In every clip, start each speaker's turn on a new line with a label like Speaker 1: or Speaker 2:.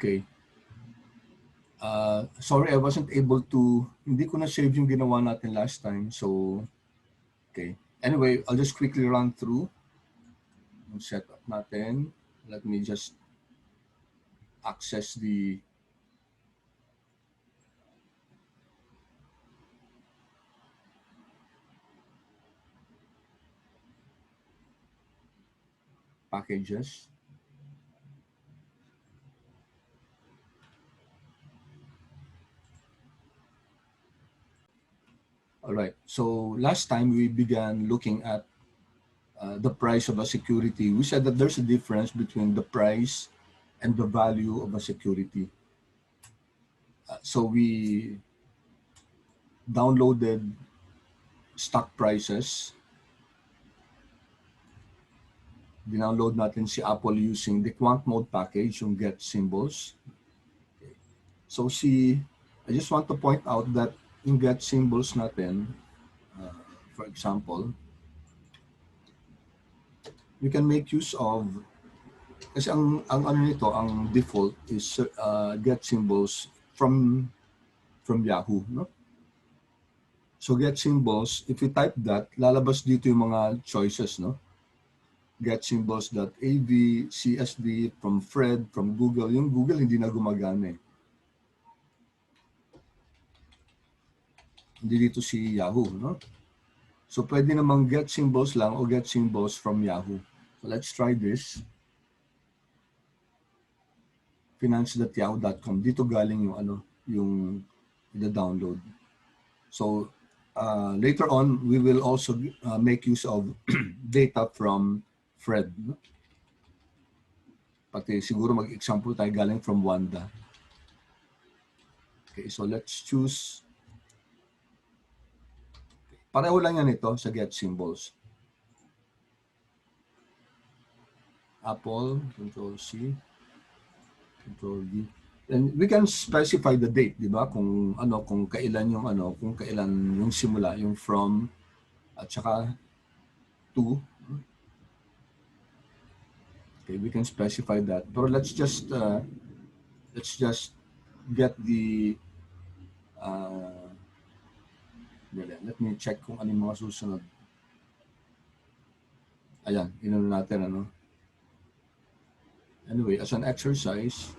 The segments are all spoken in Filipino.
Speaker 1: Okay. Sorry, I wasn't able to, hindi ko na-save yung ginawa natin last time. So, okay. Anyway, I'll just quickly run through yung setup natin. Let me just access the packages. All right. So last time we began looking at the price of a security. We said that there's a difference between the price and the value of a security. So we downloaded stock prices. Dinownload natin si Apple using the Quantmod package, yung get symbols. Okay. So I just want to point out that yung get symbols natin, for example, we can make use of, kasi ang ano nito, ang default is get symbols from Yahoo, no? So get symbols, if you type that, lalabas dito yung mga choices, no? Get symbols.av, CSV, from Fred, from Google. Yung Google hindi na gumagana eh. Hindi dito si Yahoo, no? So pwede namang get symbols lang o get symbols from Yahoo. So let's try this. finance.yahoo.com. Dito galing yung ano, yung i-download. So later on, we will also make use of data from Fred. No? Pati siguro mag-example tayo galing from Wanda. Okay, so let's choose. Pareho lang yan ito sa get symbols. Apple, Control-C, Control-V. And we can specify the date, di ba? Kung ano, kung kailan yung ano, kung kailan yung simula, yung from at saka to. Okay, we can specify that. Pero let's just get the let me check kung ano yung mga susunod. Ayan, inano natin ano. Anyway, as an exercise,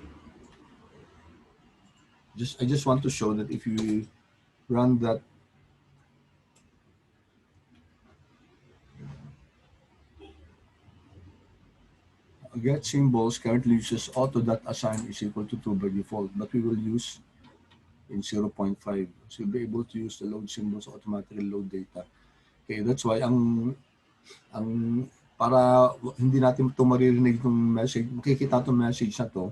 Speaker 1: I just want to show that if you run that get symbols currently uses auto.assign is equal to 2 by default, but we will use in 0.5. So you'll be able to use the load symbols automatically load data. Okay, that's why ang para hindi natin ito maririnig itong message, makikita itong message na to,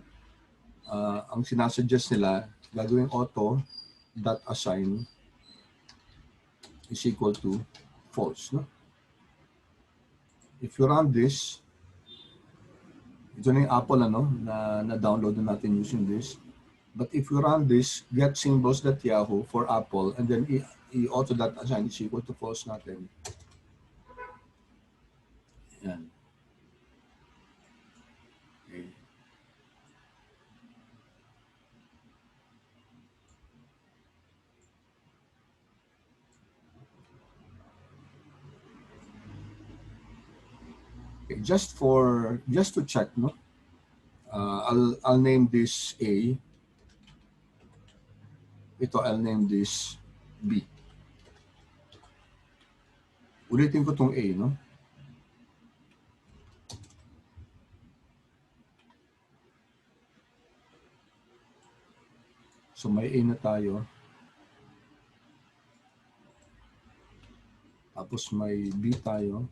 Speaker 1: ang sinasuggest nila, gagawin auto.assign is equal to false. No? If you run this, ito na yung Apple ano, na download na natin using this. But if you run this, get symbols.yahoo for Apple, and then auto.assign is equal to false natin. Yan. Okay. Okay, just to check, no? I'll name this A. Ito, I'll name this B. Ulitin ko tong A, no? So may A na tayo. Tapos may B tayo.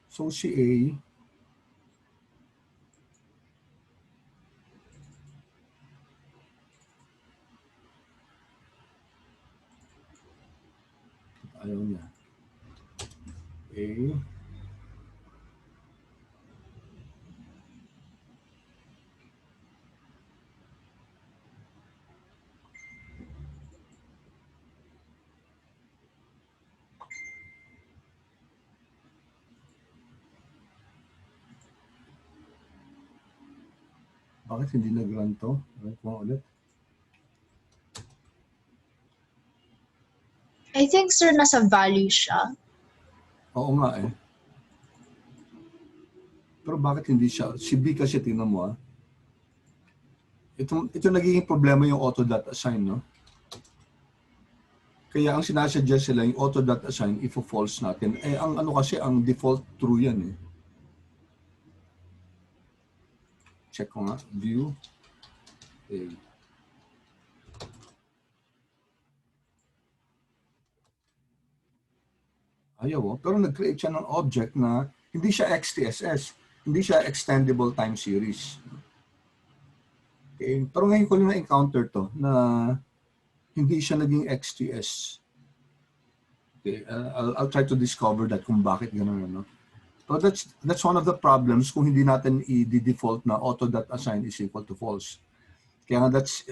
Speaker 1: So si A, ayaw niya. A, Bakit hindi nag-run to? Wait mo ulit.
Speaker 2: I think, sir, nasa value siya.
Speaker 1: Oo nga eh. Pero bakit hindi siya? Si B kasi tingnan mo ah. Ito nagiging problema yung auto.assign, no? Kaya ang sinasuggest sila yung auto.assign if false natin. Eh, ang ano kasi, ang default true yan eh. Check ko nga. View. Okay. Ayaw oh. Pero nag-create siya ng object na hindi siya XTSS. Hindi siya extendable time series. Okay. Pero ngayon ko lang na-encounter to na hindi siya naging XTS. Okay. I'll try to discover that kung bakit gano'n. No? So that's one of the problems kung hindi natin i-default na auto.assign is equal to false. Kaya nga that's,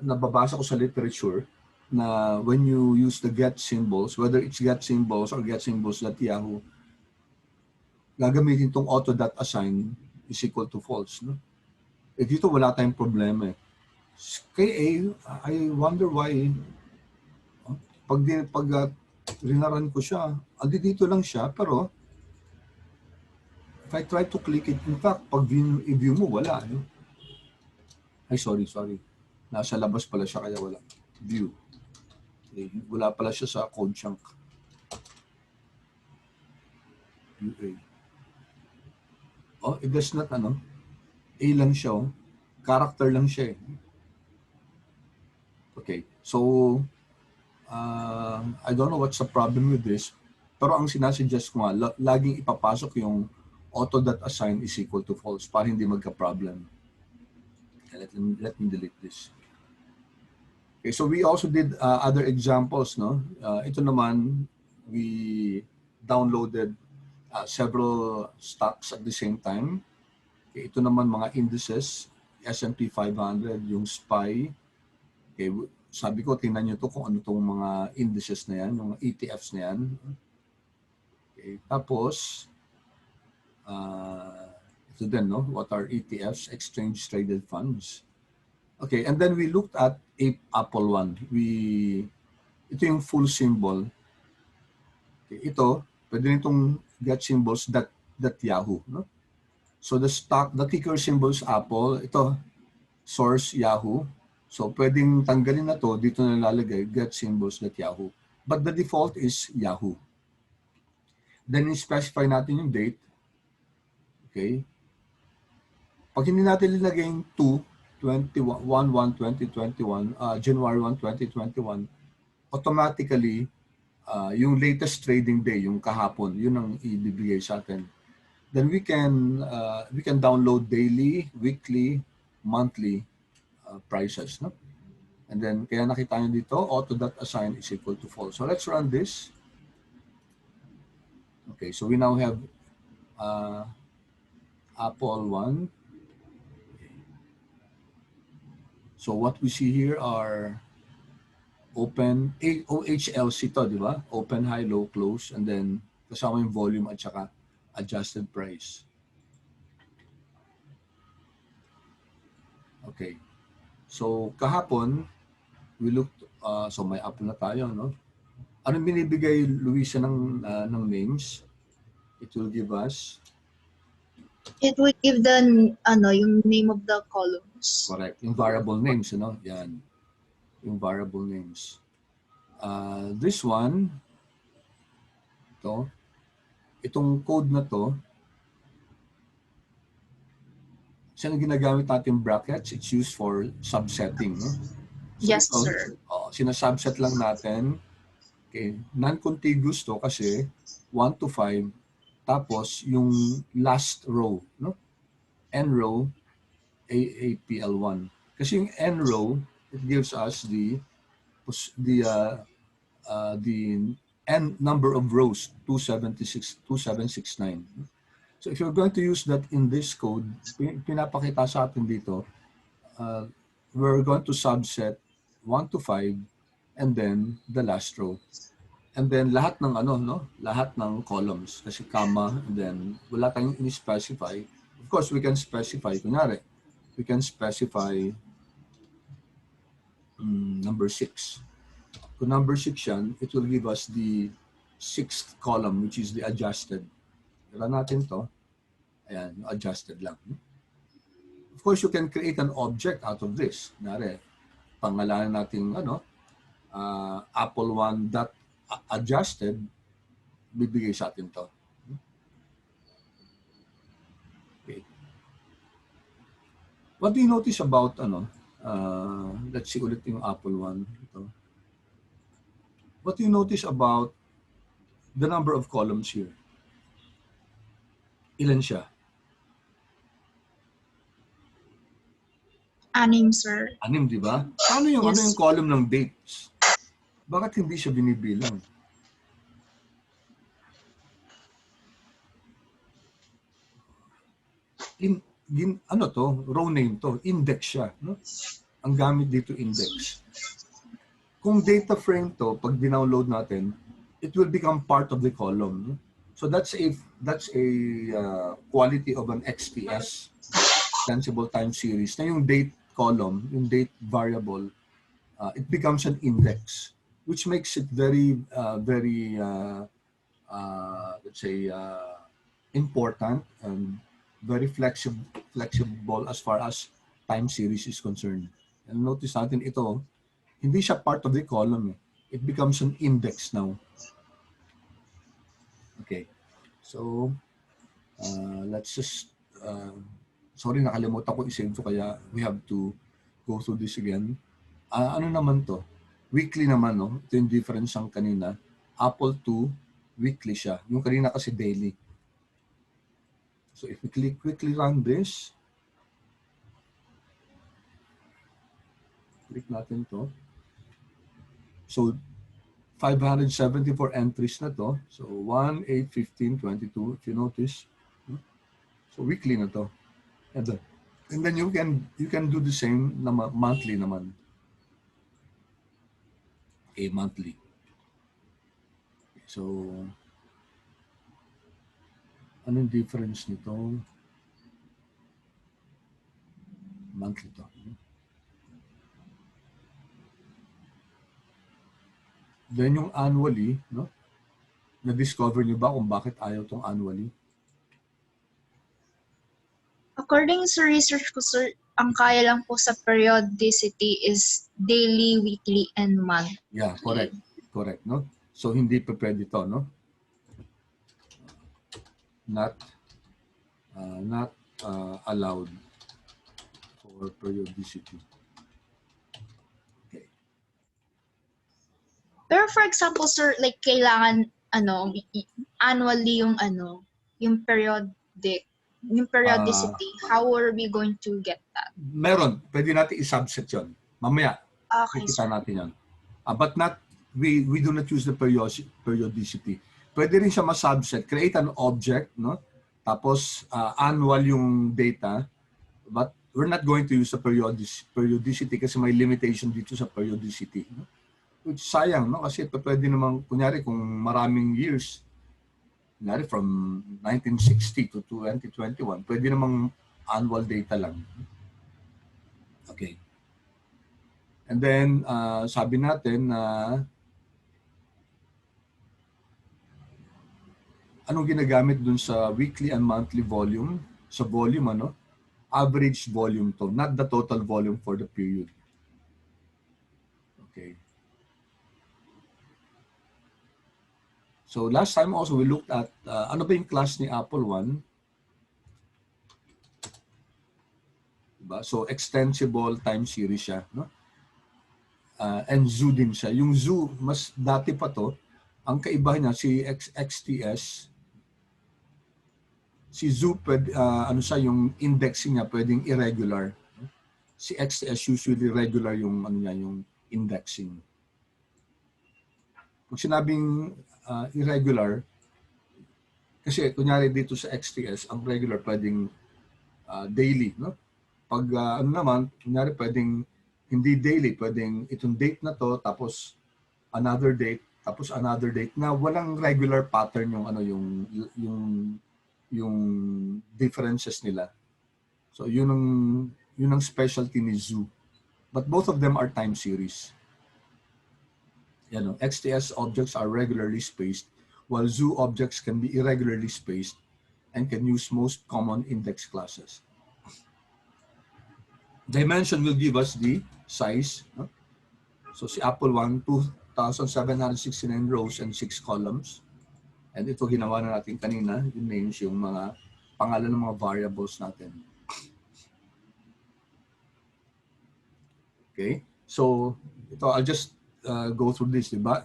Speaker 1: nababasa ko sa literature na when you use the get symbols, whether it's get symbols or get symbols.yahoo, gagamitin itong auto.assign is equal to false. No? Eh dito wala tayong problema eh. Kay A, I wonder why, pag rinaran ko siya, dito lang siya, pero if I try to click it, in fact, pag i-view mo, wala. No? Ay, sorry. Nasa labas pala siya, kaya wala. View. Okay. Wala pala siya sa code chunk. View A. Oh, it does not, ano? A lang siya, oh. Character lang siya, eh. Okay. So, I don't know what's the problem with this, pero ang sinasuggest ko nga, laging ipapasok yung auto.assign is equal to false para hindi magka-problem. Let me delete this. Okay, so we also did other examples, no? Ito naman, we downloaded several stocks at the same time. Okay, ito naman mga indices, S&P 500, yung SPY. Okay, sabi ko, tingnan nyo to kung ano tong mga indices na yan, yung ETFs na yan. Okay, tapos, ito din, no? What are ETFs? Exchange Traded Funds. Okay, and then we looked at Apple one. Ito yung full symbol. Okay, ito, pwede nitong get symbols .yahoo. No? So the ticker symbols Apple, ito, source Yahoo. So pwedeng tanggalin na to, dito na lalagay get symbols .yahoo. But the default is Yahoo. Then specify natin yung date. Okay. Pag hindi natin nilagay yung 1/1/2021, January 1, 2021, automatically, yung latest trading day, yung kahapon, yun ang ibibigay sa atin. Then we can download daily, weekly, monthly prices. No? And then, kaya nakita nyo dito, auto.assign is equal to false. So let's run this. Okay, so we now have Apple 1. So what we see here are open, OHLC to, di ba? Open, high, low, close, and then kasama yung volume at saka adjusted price. Okay. So kahapon, we looked, so may Apple na tayo, no? Anong binibigay, Luisa, ng names? It will give us?
Speaker 2: It will give the, yung name of the columns.
Speaker 1: Correct. Yung variable names, ano? Yan. Yung variable names. This one, itong code na to, saan ginagamit natin brackets? It's used for subsetting. No? So
Speaker 2: yes,
Speaker 1: ito,
Speaker 2: sir.
Speaker 1: Sinasubset lang natin. Okay. Non-contiguous to kasi 1 to 5. Tapos yung last row, no? N row, AAPL1. Kasi yung N row, it gives us the N number of rows, 2769. So if you're going to use that in this code, pinapakita sa atin dito, we're going to subset 1 to 5 and then the last row. And then lahat ng lahat ng columns kasi comma, and then wala tayong in-specify. Of course, we can specify, kunyari, we can specify number 6. Kung number 6 yan, it will give us the 6th column, which is the adjusted. Run natin to. Ayan, adjusted lang. Of course, you can create an object out of this. Nare, pangalanan natin Apple 1 dot adjusted, bibigay sa atin to. Okay. What do you notice about let's see ulit yung Apple 1. Ito. What do you notice about the number of columns here? Ilan siya?
Speaker 2: 6, sir.
Speaker 1: 6, di ba? Paano yung
Speaker 2: Yes.
Speaker 1: ano yung column ng dates? Bakit hindi siya binibilang? Ano to? Row name to. Index siya. No? Ang gamit dito index. Kung data frame to, pag dinownload natin, it will become part of the column. No? So that's a quality of an XPS, extensible time series. Na yung date column, yung date variable, it becomes an index, which makes it very, let's say, important and very flexible as far as time series is concerned. And notice natin ito, hindi siya part of the column. It becomes an index now. Okay. So, let's just, sorry, nakalimutan ko i-save to, kaya we have to go through this again. Ano naman to? Weekly naman, no? Ito yung difference ng kanina. Apple 2, weekly siya. Yung kanina kasi daily. So if we quickly run this, click natin to. So 574 entries na to. So 1, 8, 15, 22, if you notice. So weekly na to. And then you can do the same na monthly naman. A monthly. So anong difference nito? Monthly to. Then yung annually, no? Na-discover niyo ba kung bakit ayaw tong annually?
Speaker 2: According sa research ko, sir, ang kaya lang po sa periodicity is daily, weekly, and month.
Speaker 1: Yeah, correct. Correct, no? So hindi pa pwede to, no? Not allowed for periodicity. Okay.
Speaker 2: Pero for example, sir, like kailangan annually yung periodicity. How are we going to get that?
Speaker 1: Meron, pwede natin i-subset 'yon. Mamaya,
Speaker 2: Okay,
Speaker 1: kita
Speaker 2: sir.
Speaker 1: natin 'yan. But not we do not use the periodicity. Pwede rin siya ma-subset, create an object, no? Tapos annual yung data, but we're not going to use the periodicity kasi may limitation dito sa periodicity. No? Which sayang, no? Kasi pwede namang, kunyari, kung maraming years, kunyari from 1960 to 2021, pwede namang annual data lang. Okay. And then, sabi natin na anong ginagamit dun sa weekly and monthly volume? Sa volume, average volume to, not the total volume for the period. Okay. So last time also we looked at ano ba yung class ni Apple 1? Diba? So extensible time series siya, no? And zoo din siya. Yung zoo, mas dati pa to, ang kaibahan niya si XTS, si zoo siya, yung indexing niya pwedeng irregular. Si XTS usually regular yung yung indexing. Pag sinabing irregular, kasi kunyari dito sa XTS, ang regular pwedeng daily, no? Pag naman, kunyari pwedeng hindi daily, pwedeng itong date na to, tapos another date, tapos another date na walang regular pattern yung differences nila. So yun ang Yun ang specialty ni Zoo. But both of them are time series. XTS objects are regularly spaced, while Zoo objects can be irregularly spaced and can use most common index classes. Dimension will give us the size. No? So si Apple 1, 2,769 rows and 6 columns. And ito ginawa na natin kanina, yung names, yung mga pangalan ng mga variables natin. Okay? So ito, I'll just go through this, diba?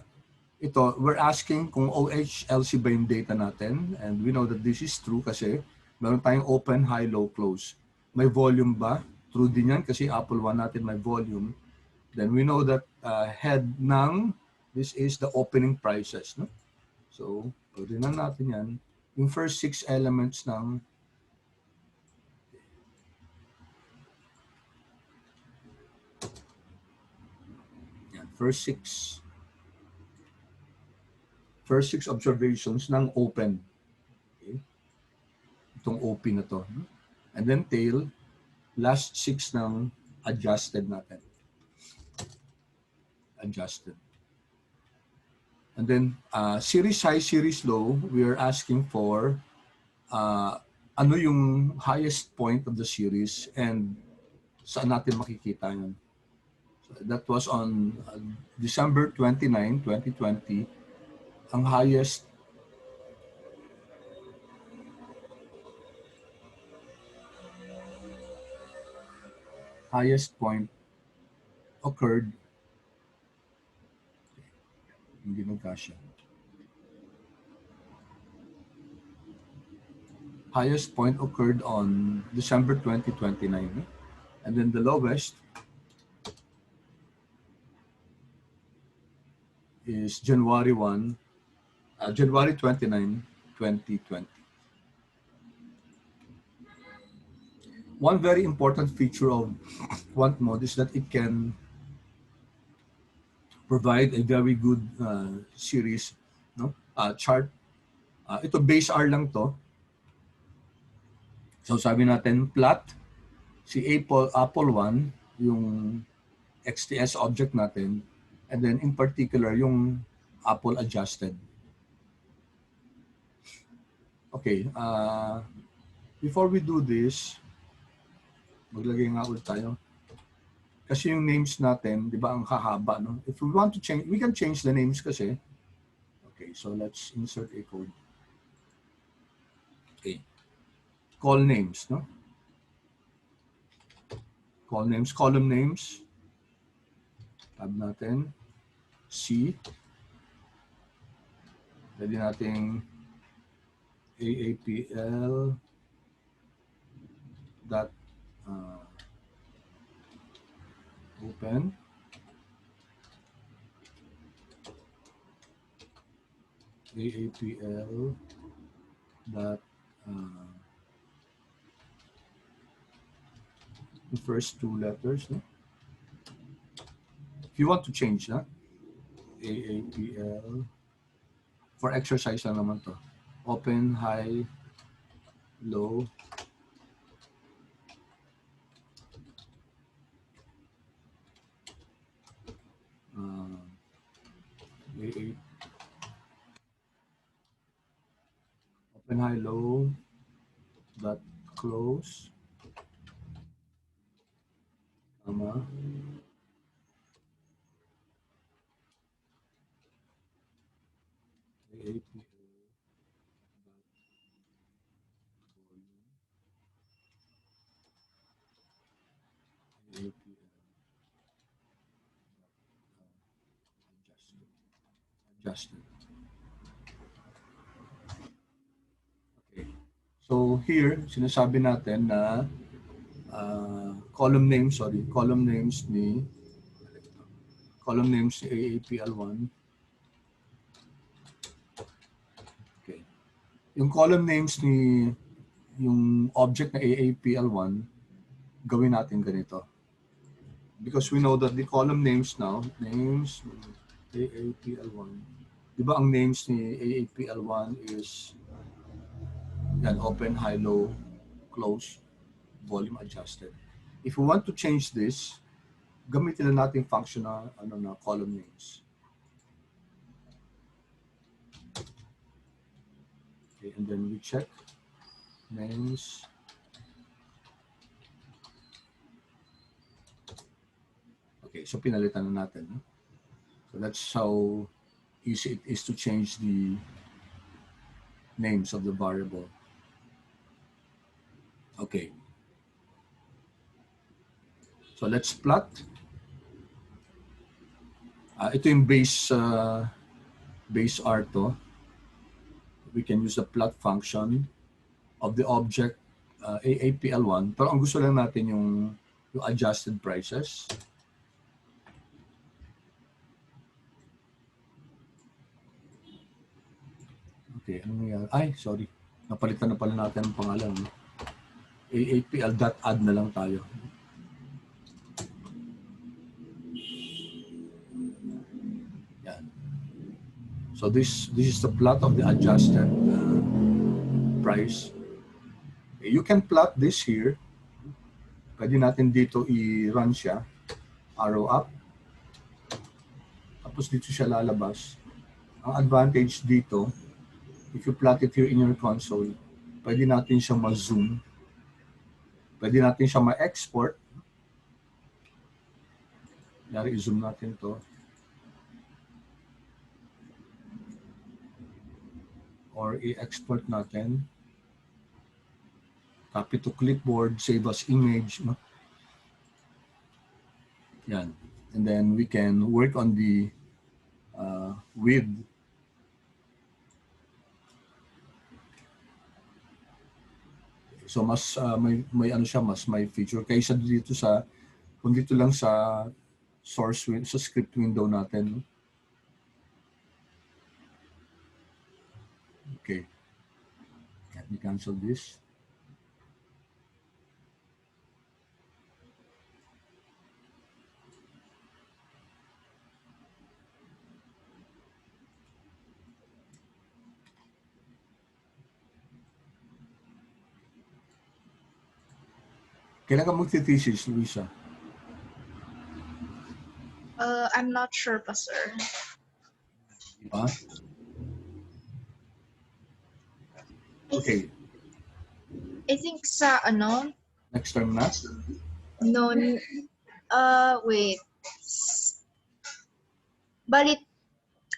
Speaker 1: Ito, we're asking kung OHLC ba yung data natin, and we know that this is true kasi meron tayong open, high, low, close. May volume ba? True din yan kasi Apple 1 natin may volume. Then we know that head ng, this is the opening prices. No? So, pwede na natin yan. Yung first 6 elements ng yan, first six observations ng open. Okay? Itong OP na to. And then tail, last 6 ng adjusted natin. Adjusted. And then series high, series low, we are asking for ano yung highest point of the series and saan natin makikita yun. So that was on December 29, 2020. Ang highest point occurred, hindi nagkasya. Highest point occurred on December 2029. And then the lowest is January 29, 2020. One very important feature of Quantmod is that it can provide a very good series, no? Chart. Ito base R lang to. So sabi natin plot si Apple 1 yung XTS object natin, and then in particular yung Apple adjusted. Okay, before we do this, maglagay nga ulit tayo. Kasi yung names natin, di ba, ang hahaba, no? If we want to change, we can change the names kasi. Okay, so let's insert a code. Okay. Call names, no? Call names, column names. Tab natin. C. Pwede nating AAPL dot open AAPL dot the first 2 letters, no? If you want to change that, AAPL for exercise lang naman to. Open, high, low, open, high, low, dot close, comma, AAPL adjusted. Okay. So here, sinasabi natin na column names ni AAPL1. Okay. Yung column names ni yung object na AAPL1, gawin natin ganito. Because we know that the column names now, names AAPL1, di ba ang names ni AAPL1 is yan, open, high, low, close, volume adjusted. If we want to change this, gamitin na natin function na, na column names. Okay, and then we check names. Okay, so pinalitan na natin. So that's how easy it is to change the names of the variable. Okay. So let's plot. Ito yung base R to. We can use the plot function of the object AAPL1. Pero ang gusto lang natin yung adjusted prices. Okay, ano nangyari? Ay, sorry. Napalitan na pala natin ang pangalan. AAPL.add na lang tayo. Yan. So this is the plot of the adjusted price. Okay, you can plot this here. Pwede natin dito i-run siya. Arrow up. Tapos dito siya lalabas. Ang advantage dito, if you plot it here in your console, pwede natin siya ma-zoom. Pwede natin siya ma-export. Yari, i-zoom natin to. Or i-export natin. Copy to clipboard, save as image. No? Yan. And then we can work on the width. So mas may ano siya, mas may feature kaysa dito sa kung dito lang sa source sa script window natin. Okay. Let me cancel this. Kailan ka magti-thesis, Luisa?
Speaker 2: I'm not sure pa, sir.
Speaker 1: Diba? Okay.
Speaker 2: I think sa ano?
Speaker 1: Next term na?
Speaker 2: No, wait. Balit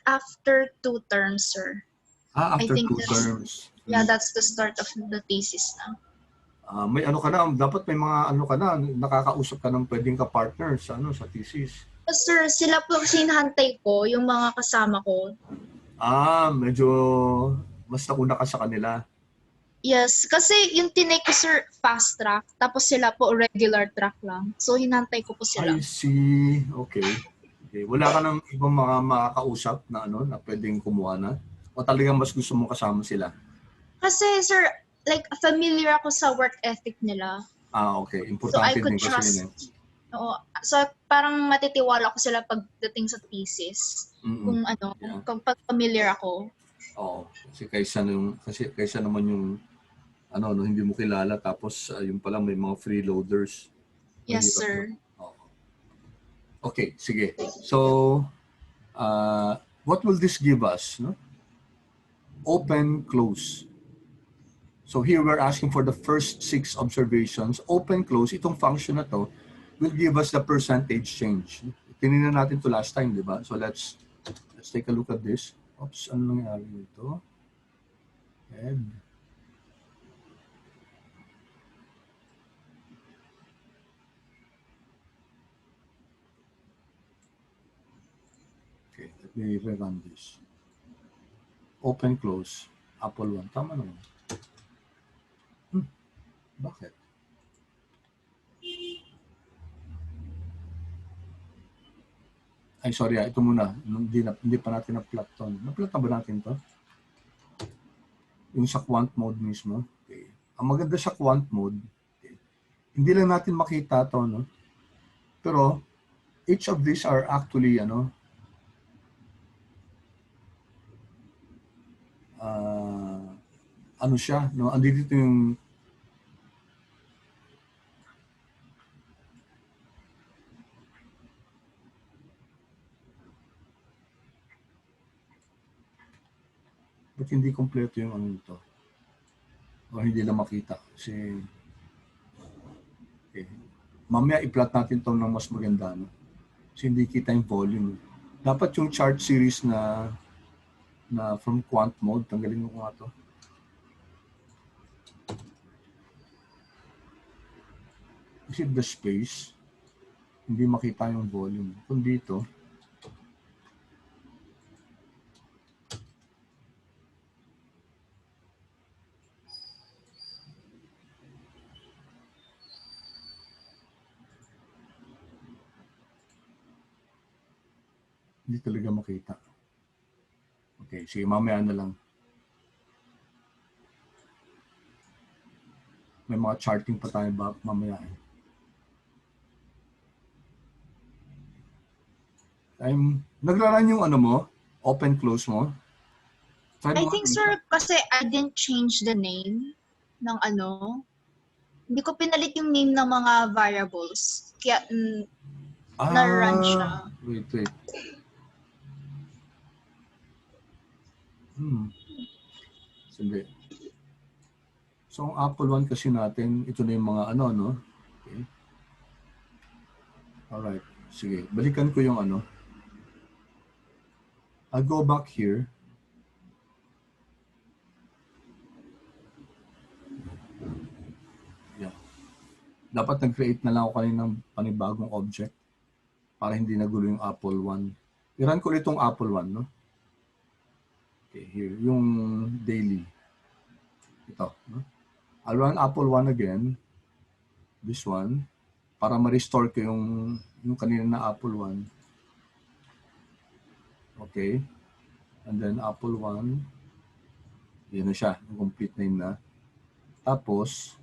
Speaker 2: after 2 terms, sir.
Speaker 1: After
Speaker 2: I think
Speaker 1: 2 terms.
Speaker 2: Yeah, that's the start of the thesis na.
Speaker 1: May ano ka na, dapat may mga ano ka na, nakakausap ka ng pwedeng ka-partner sa thesis.
Speaker 2: Sir, sila po kasi hinahantay ko, yung mga kasama ko.
Speaker 1: Medyo mas nauna ka sa kanila.
Speaker 2: Yes, kasi yung tinake ko, sir, fast track, tapos sila po regular track lang. So, hinantay ko po sila.
Speaker 1: I see. Okay. Wala ka ng ibang mga makakausap na na pwedeng kumuha na? O talagang mas gusto mong kasama sila?
Speaker 2: Kasi, sir, like, familiar ako sa work ethic nila.
Speaker 1: Okay. Importante
Speaker 2: so, I could
Speaker 1: din kasi yun eh.
Speaker 2: Oo. So, parang matitiwala ko sila pagdating sa thesis. Kung pag familiar ako.
Speaker 1: Oo. Kasi kaysa naman yung hindi mo kilala tapos yung pala may mga freeloaders.
Speaker 2: Yes, sir.
Speaker 1: Okay, sige. So, what will this give us? No? Open, close. So here we're asking for the first 6 observations. Open, close, itong function na to will give us the percentage change. Tinignan natin to last time, di ba? So let's take a look at this. Oops, ano nangyari dito? Head. Okay, let me rerun this. Open, close. Apple 1. Tama naman. Bakit? Ay, sorry. Ito muna. Hindi pa natin na-plot to. Na-plot na ba natin to? Yung sa Quantmod mismo. Okay. Ang maganda sa Quantmod, okay, hindi lang natin makita to, no? Pero, each of these are actually, ano siya, no? Andito yung Ba't hindi kompleto yung ano nito? O hindi na makita? Kasi, okay. Mamaya i-plot natin ito ng mas maganda. No? Kasi hindi kita yung volume. Dapat yung chart series na from Quantmod, tanggalin mo nga ito. Kasi the space, hindi makita yung volume. Kung dito, hindi talaga makita. Okay, sige, mamaya na lang. May mga charting pa tayo mamaya. Nagraran yung ano mo? Open, close mo? Try
Speaker 2: I
Speaker 1: mo
Speaker 2: think, sir, kasi I didn't change the name ng ano. Hindi ko pinalit yung name ng mga variables. Kaya na-run siya.
Speaker 1: Wait. Sige. So, ang Apple One kasi natin, ito na yung mga ano, no? Okay. Alright. Sige, balikan ko yung ano. I'll go back here. Yeah. Dapat nag-create na lang ako kaninang panibagong object para hindi nagulo yung Apple One. I-run ko ulit itong Apple One, no? Okay, here. Yung daily. Ito, no? I'll run Apple One again. This one. Para ma-restore ko yung kanina na Apple One. Okay. And then Apple One. Yan na siya. Yung complete name na. Tapos,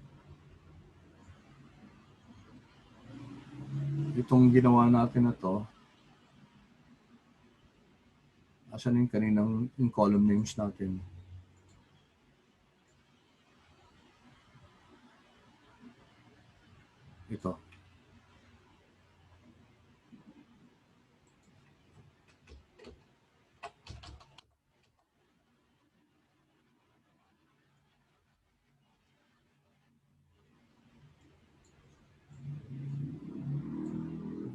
Speaker 1: itong ginawa natin na to, asan yung kaninang yung column names natin? Ito.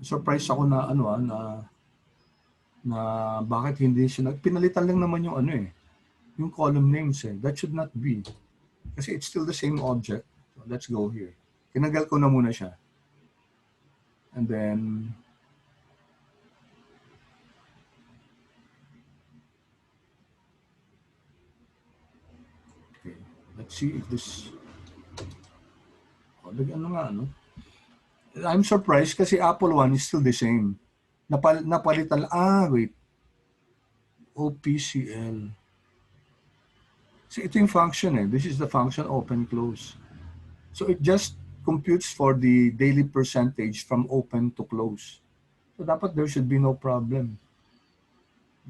Speaker 1: Surprise ako na ano na bakit hindi siya pinalitan lang naman yung ano yung column names That should not be. Kasi it's still the same object. So let's go here. Kinagal ko na muna siya. And then okay, let's see if this ano nga ano. I'm surprised kasi Apple One is still the same. Napalitan wait. OPCL. So ito yung function This is the function open close. So it just computes for the daily percentage from open to close. So dapat there should be no problem.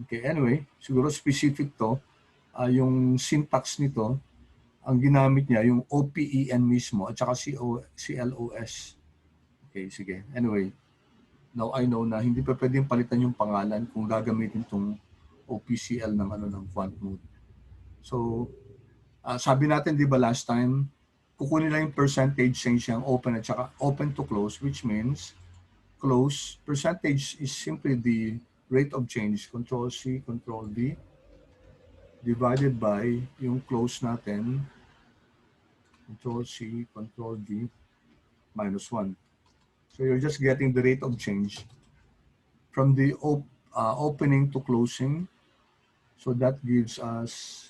Speaker 1: Okay, anyway, siguro specific to. Yung syntax nito, ang ginamit niya yung OPEN mismo at saka CLOS. Okay, sige. Anyway, now I know na hindi pa pwedeng palitan yung pangalan kung gagamitin tong OPCL ng Quantmod. So, sabi natin, di ba last time, kukunin lang yung percentage change yung open at saka open to close, which means close, percentage is simply the rate of change, Control C, Control V, divided by yung close natin, Control C, Control V, minus 1. So you're just getting the rate of change from the opening to closing. So that gives us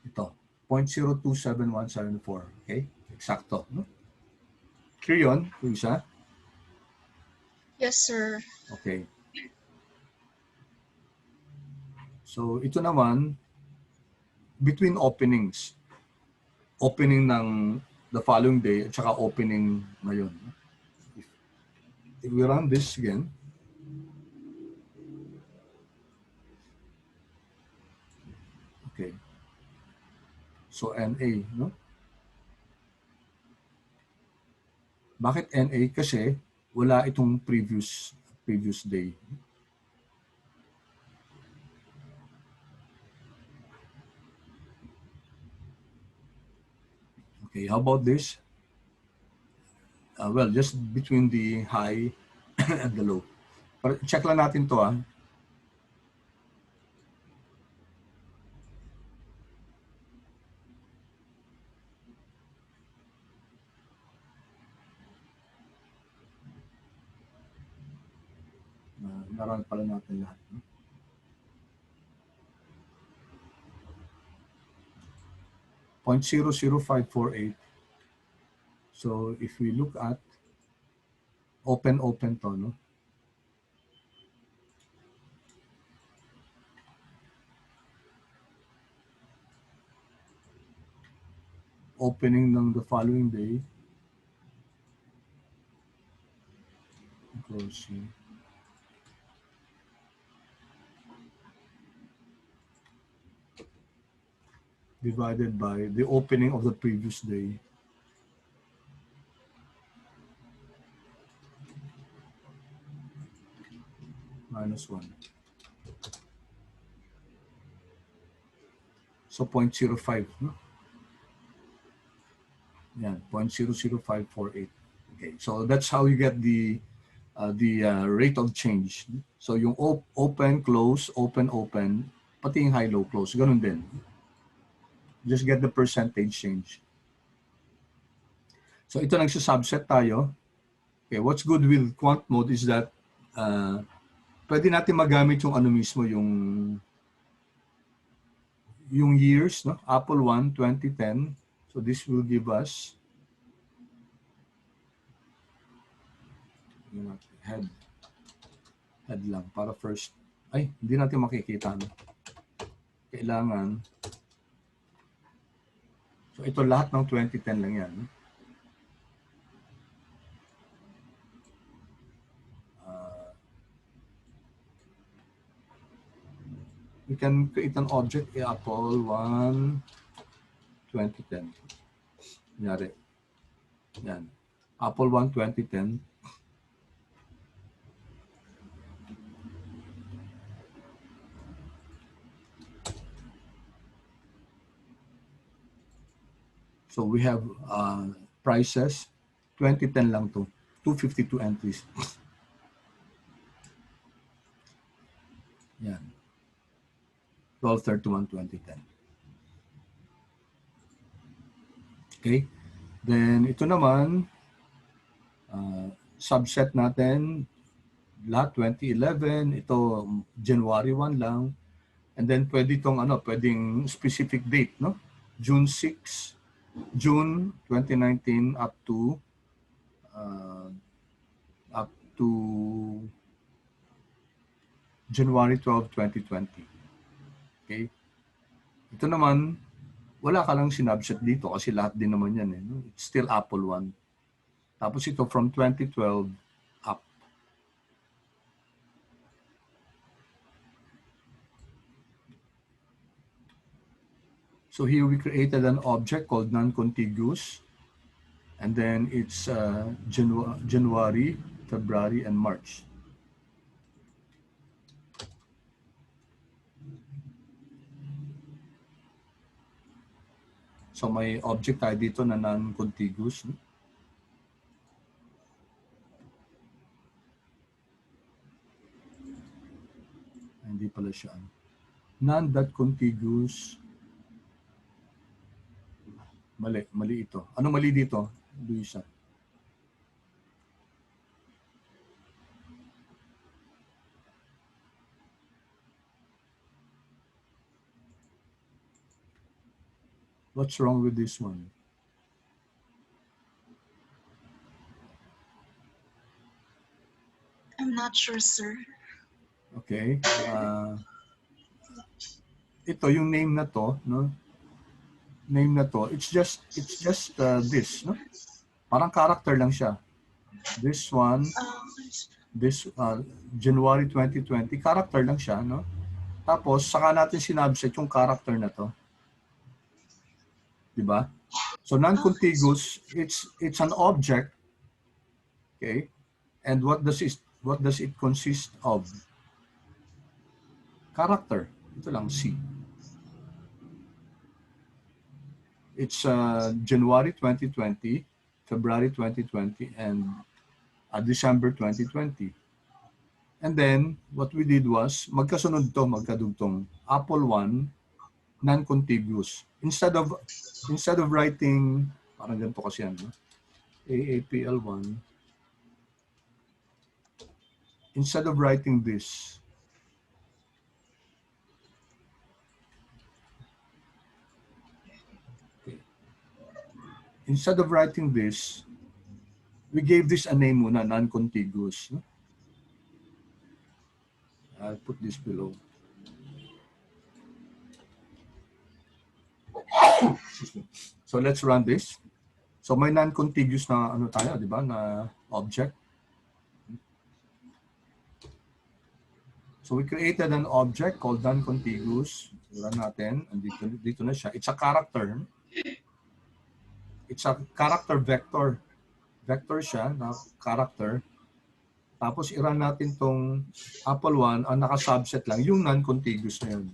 Speaker 1: ito, 0.027174. Okay? Eksakto. No? Clear yun, Luisa?
Speaker 2: Yes, sir.
Speaker 1: Okay. So ito naman, between openings. Opening ng the following day at saka opening ngayon. If we run this again, okay. So NA, no? Bakit NA? Kasi wala itong previous day. Okay, how about this? Well, just between the high and the low. Pero check lang natin to ah. Naroon pala natin lahat. No? .00548. So if we look at open to, no? Opening ng the following day. Closing. Divided by the opening of the previous day. -1. So 0.05, no? Yeah, 0.00548. Okay, so that's how you get the rate of change. So yung open, close, open, pati yung high, low, close, ganun din. Just get the percentage change. So ito nagsasubset tayo. Okay, what's good with Quantmod is that pwede natin magamit yung ano mismo, yung years, no? Apple 1, 2010. So this will give us head lang para first. Ay, hindi natin makikita, no? Kailangan. So ito lahat ng 2010 lang yan. We can create an object, Apple 1, 2010. Kunyari. Yan. Apple 1, 2010. So we have prices, 2010 lang to, 252 entries. Yan. 12/31/2010. Okay. Then ito naman, subset natin, lahat 2011, ito January 1 lang. And then pwede itong pwedeng specific date, no? June 6, June 2019 up to January 12, 2020. Okay? Ito naman, wala ka lang sinubset dito kasi lahat din naman yan. Eh, no? It's still Apple 1. Tapos ito from 2012 up. So here we created an object called non-contiguous. And then it's January, February, and March. So may object tayo dito na non-contiguous. Hindi pala siya. Non-contiguous. Mali ito. Ano mali dito, Luisa? What's wrong with this one?
Speaker 2: I'm not sure, sir.
Speaker 1: Okay. Ito yung name na to, no? Name na to, it's just this, no? Parang character lang siya. This one, this January 2020, character lang siya, no? Tapos saka natin sinubset yung character na to. 'Di ba? So non-contiguous, it's an object. Okay? And what does it consist of? Character. Ito lang, C. It's January 2020, February 2020, and December 2020. And then, what we did was, magkasunod to, magkadugtong. Apple 1, non-contiguous. Instead of writing, parang ganito kasi yan, no? AAPL1, instead of writing this, we gave this a name muna, non-contiguous. No? I'll put this below. So let's run this. So may non-contiguous na ano tayo, di ba, na object. So we created an object called non-contiguous. Run natin. Dito na siya. It's a character. It's a character vector. Vector siya na character. Tapos i-run natin tong Apple 1, ang naka-subset lang, yung non-contiguous na yun.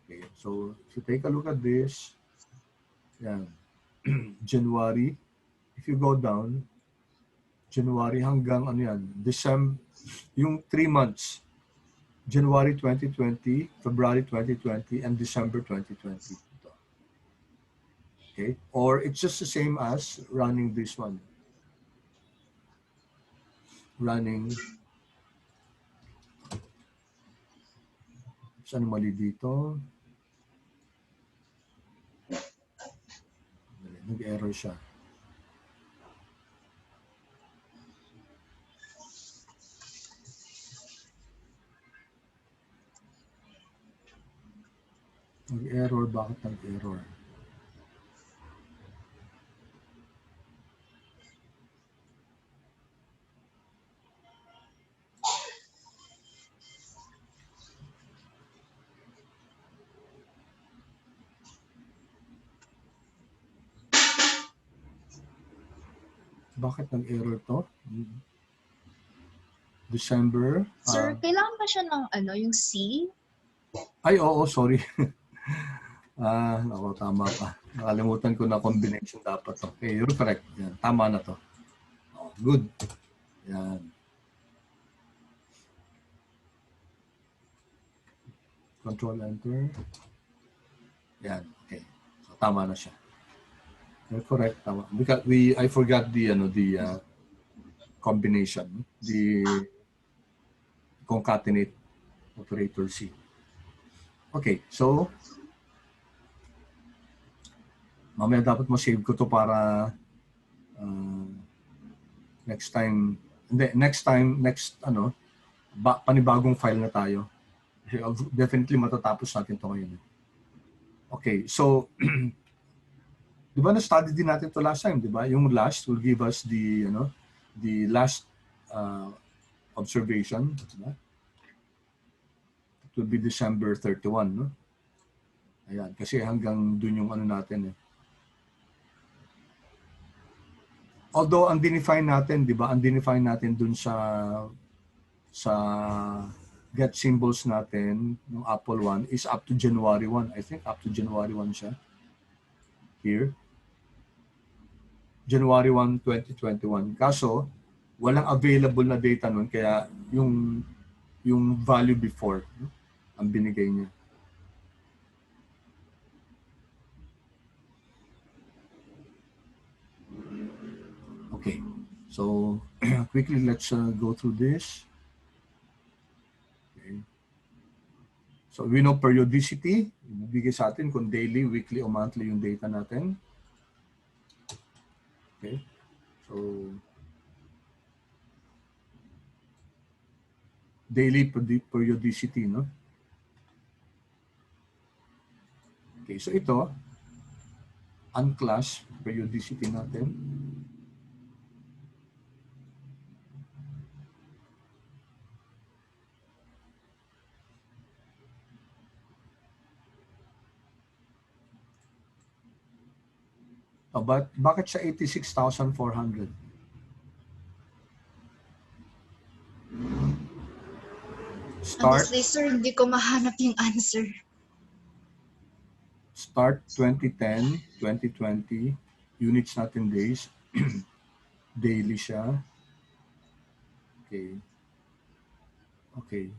Speaker 1: Okay, so if you take a look at this, yan, January, if you go down, January hanggang ano yan, December, yung 3 months, January 2020, February 2020, and December 2020. Okay, or it's just the same as running this one. Running, saan mali dito? Nag-error siya. Nag-error, bakit nag-error? Bakit nag-error to? December.
Speaker 2: Sir, kailangan ba siya ng ano, yung C?
Speaker 1: Ay, oo, sorry. Ako, tama pa. Nakalimutan ko na combination dapat to. Okay, you're correct. Yan, tama na to. Oh, good. Yan. Control Enter. Yan, okay. So, tama na siya. You're correct, tama. Because I forgot the combination, the concatenate operator C. Okay, so mamaya dapat ma-save ko to para next panibagong file na tayo. Definitely matatapos natin to ngayon. Okay, so di ba na-study din natin to last time, di ba? Yung last will give us the last observation, diba? It will be December 31, no? Ayan, kasi hanggang dun yung ano natin eh. Although ang dinefine natin, di ba? Ang dinefine natin dun sa get symbols natin ng Apple 1 is up to January 1. I think up to January 1 siya. Here. January 1, 2021. Kaso, walang available na data nun, kaya yung value before ang binigay niya. Okay, so quickly let's go through this. Okay. So we know periodicity, ibigay sa atin kung daily, weekly, o monthly yung data natin. Okay, so daily periodicity, no? Okay, so ito, unclass periodicity natin. Oh, but bakit sa 86,400?
Speaker 2: Honestly, sir, hindi ko mahanap yung answer.
Speaker 1: start 2010, 2020, units natin days, daily siya. Okay. Okay.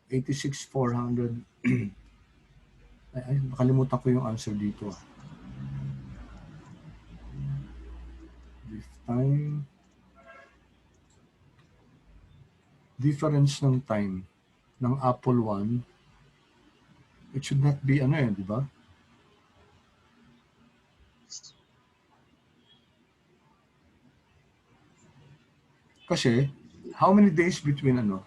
Speaker 1: 86,400. Ay, nakalimutan ko yung answer dito. This time, difference ng time ng Apple One, it should not be ano di ba? Kasi, how many days between ano?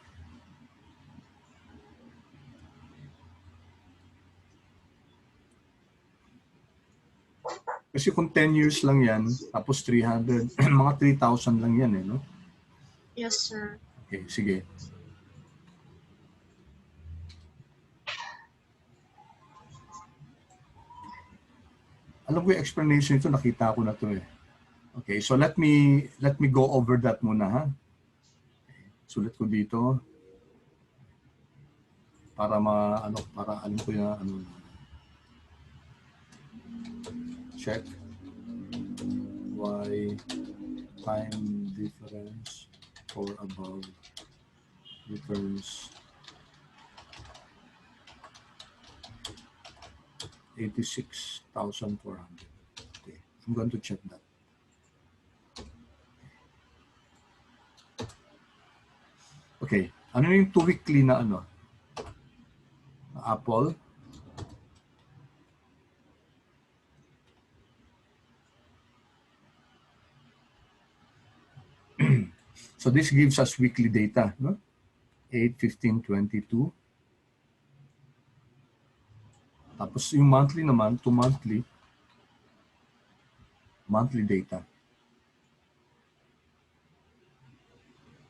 Speaker 1: Kasi kung 10 years lang yan, tapos 300, mga 3,000 lang yan no?
Speaker 2: Yes, sir.
Speaker 1: Okay, sige. Alam ko yung explanation ito, nakita ko na to Okay, so let me go over that muna ha. Sulat ko dito para para alam ko yung check why time difference for above returns 86,400. Okay, I'm going to check that. Okay, ano yung 2 weekly na Apple? So this gives us weekly data, no? 8, 15, 22. Tapos yung monthly naman, 2 monthly data.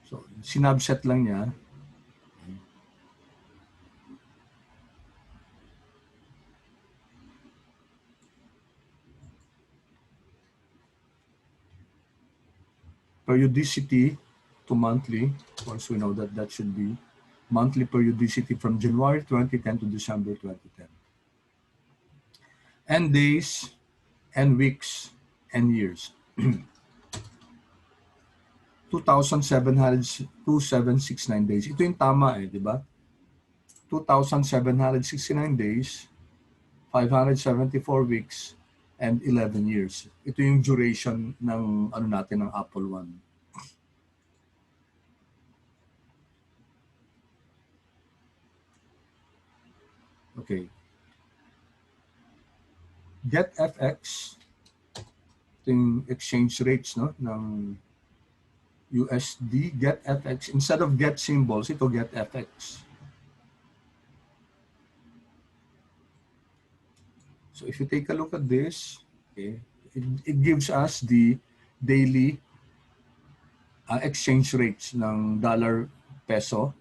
Speaker 1: So sinubset lang niya. Periodicity to monthly. Of course, we know that that should be monthly periodicity from January 2010 to December 2010. And days, and weeks, and years. 2,769 days. Ito yung tama di ba? 2,769 days, 574 weeks, and 11 years. Ito yung duration ng natin ng Apple One. Okay. Get FX, ito yung exchange rates ng USD, get FX. Instead of get symbols, ito get FX. So if you take a look at this, okay, it gives us the daily exchange rates ng dollar peso,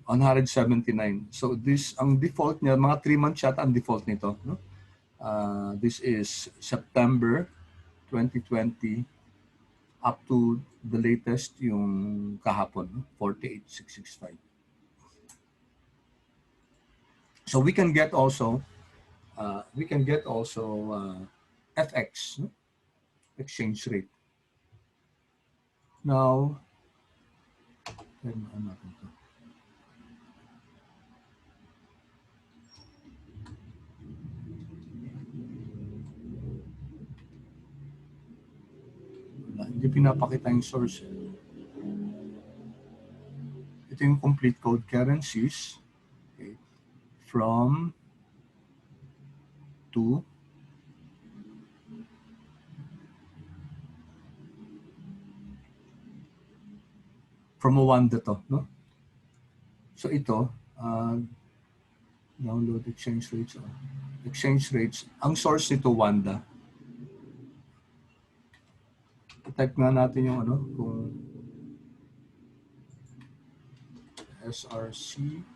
Speaker 1: 179. So this, ang default niya, mga 3 months yata ang default nito. No? This is September 2020 up to the latest yung kahapon, 48,665. So we can get also FX, no? Exchange rate. Now, hindi pinapakita yung source. Ito yung complete code currencies, okay, from to from Wanda to, no? So ito, download exchange rates. Exchange rates, ang source nito Wanda. Type nga natin yung kung SRC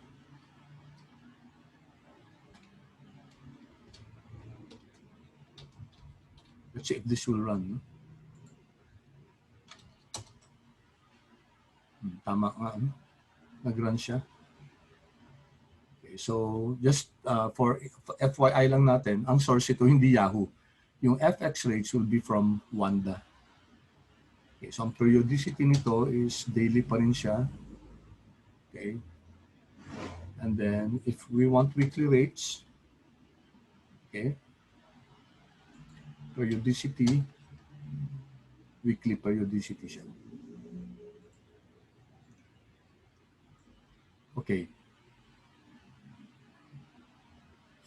Speaker 1: let's see if this will run. Tama nga, nag-run siya. Okay, So just for FYI lang natin, ang source ito hindi Yahoo. Yung FX rates will be from Wanda. Okay, so ang periodicity nito is daily pa rin siya. Okay. And then if we want weekly rates, okay, periodicity, weekly periodicity siya. Okay.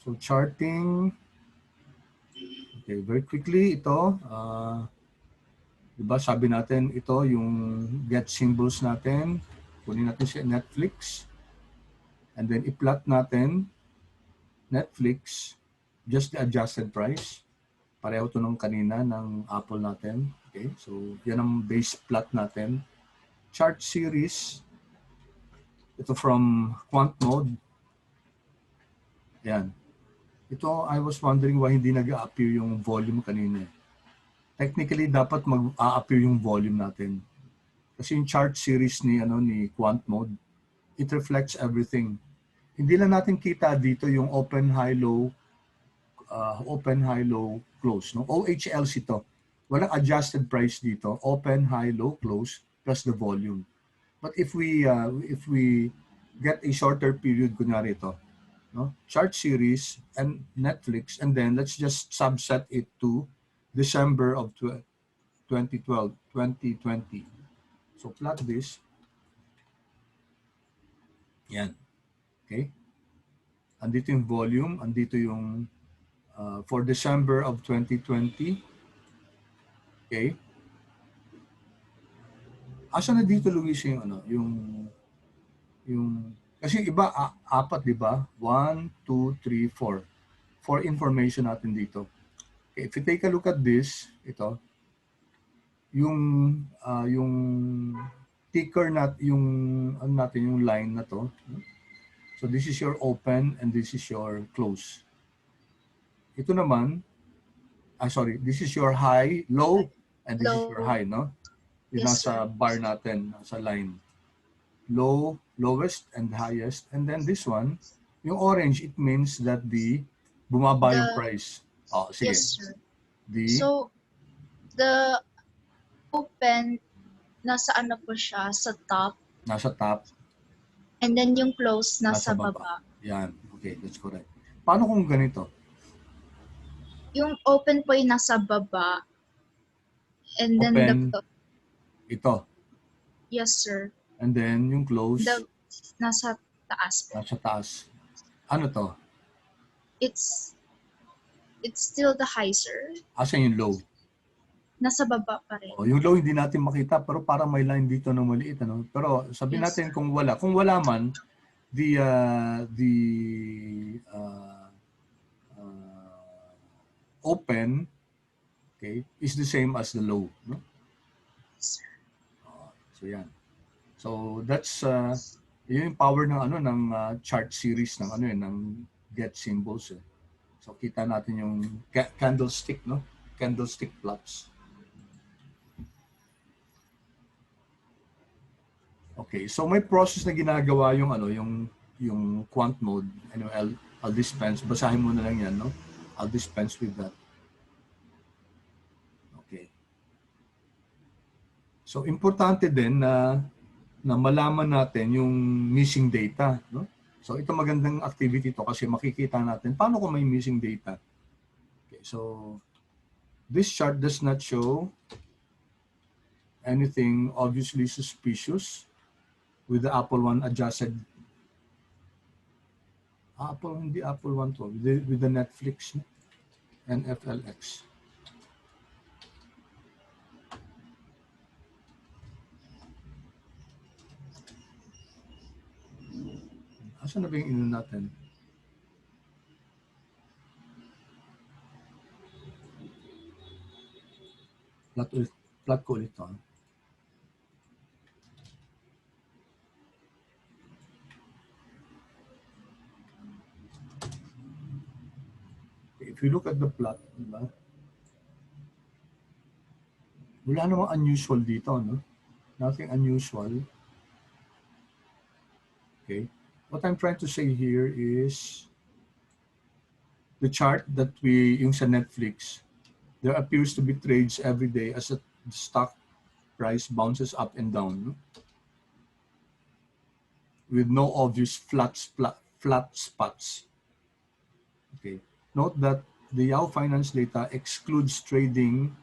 Speaker 1: So charting, okay, very quickly ito, diba sabi natin ito yung get symbols natin, kunin natin si Netflix, and then i-plot natin Netflix, just the adjusted price, pareho to nung kanina ng Apple natin, okay, so yan ang base plot natin. Chart series, ito from Quantmod, yan. Ito, I was wondering why hindi nag-a-appear yung volume kanina. Technically, dapat mag-a-appear yung volume natin. Kasi yung chart series ni Quantmod, it reflects everything. Hindi lang natin kita dito yung open, high, low, close. No? OHLC ito. Walang adjusted price dito. Open, high, low, close, plus the volume. But if we get a shorter period, kunyari ito, no? Chart series and Netflix, and then let's just subset it to December of 2012, 2020. So plot this. Yan. Okay? Andito yung volume, andito yung for December of 2020. Okay? Asa na dito, Luis, yung kasi iba apat, di ba? 1, 2, 3, 4. 4 information natin dito. Okay, if you take a look at this, ito, yung ticker yung line na to. So this is your open and this is your close. Ito naman, this is your high, low, and this is your high, no? Yung
Speaker 2: Yes,
Speaker 1: nasa bar natin, nasa line. Low, lowest, and highest. And then this one, yung orange, it means that bumaba yung price. Oh, sige.
Speaker 2: Yes, sir. So, the open, nasa ano po siya, sa top.
Speaker 1: Nasa top.
Speaker 2: And then yung close, nasa baba.
Speaker 1: Yan. Okay, that's correct. Paano kung ganito?
Speaker 2: Yung open po yung nasa baba. And then
Speaker 1: open, ito.
Speaker 2: Yes, sir.
Speaker 1: And then yung close,
Speaker 2: nasa taas po.
Speaker 1: Nasa taas. Ano to?
Speaker 2: It's still the high, sir.
Speaker 1: Asan yung low?
Speaker 2: Nasa baba pa rin.
Speaker 1: Oh, yung low hindi natin makita pero parang may line dito na maliit, ano? Pero sabihin natin
Speaker 2: sir.
Speaker 1: kung wala man, the open, okay, is the same as the low, no?
Speaker 2: Yes, sir.
Speaker 1: So yan. So that's yun yung power ng chart series ng get symbols. So kita natin yung candlestick, no? Candlestick plots. Okay, so may process na ginagawa yung Quantmod. Anyway, I'll dispense. Basahin mo na lang yan, no? I'll dispense with that. Okay. So importante din na malaman natin yung missing data, no? So ito magandang activity to kasi makikita natin paano kung may missing data. Okay, so this chart does not show anything obviously suspicious with the Apple One adjusted. Hindi Apple One to, with the Netflix and FLX. Asan na ba yung ino natin? Plot ko ulit to. If you look at the plot, diba? Wala namang unusual dito, no? Nothing unusual. Okay. what I'm trying to say here is the chart that yung sa Netflix, there appears to be trades every day as the stock price bounces up and down with no obvious flat spots. Okay. Note that the Yahoo Finance data excludes trading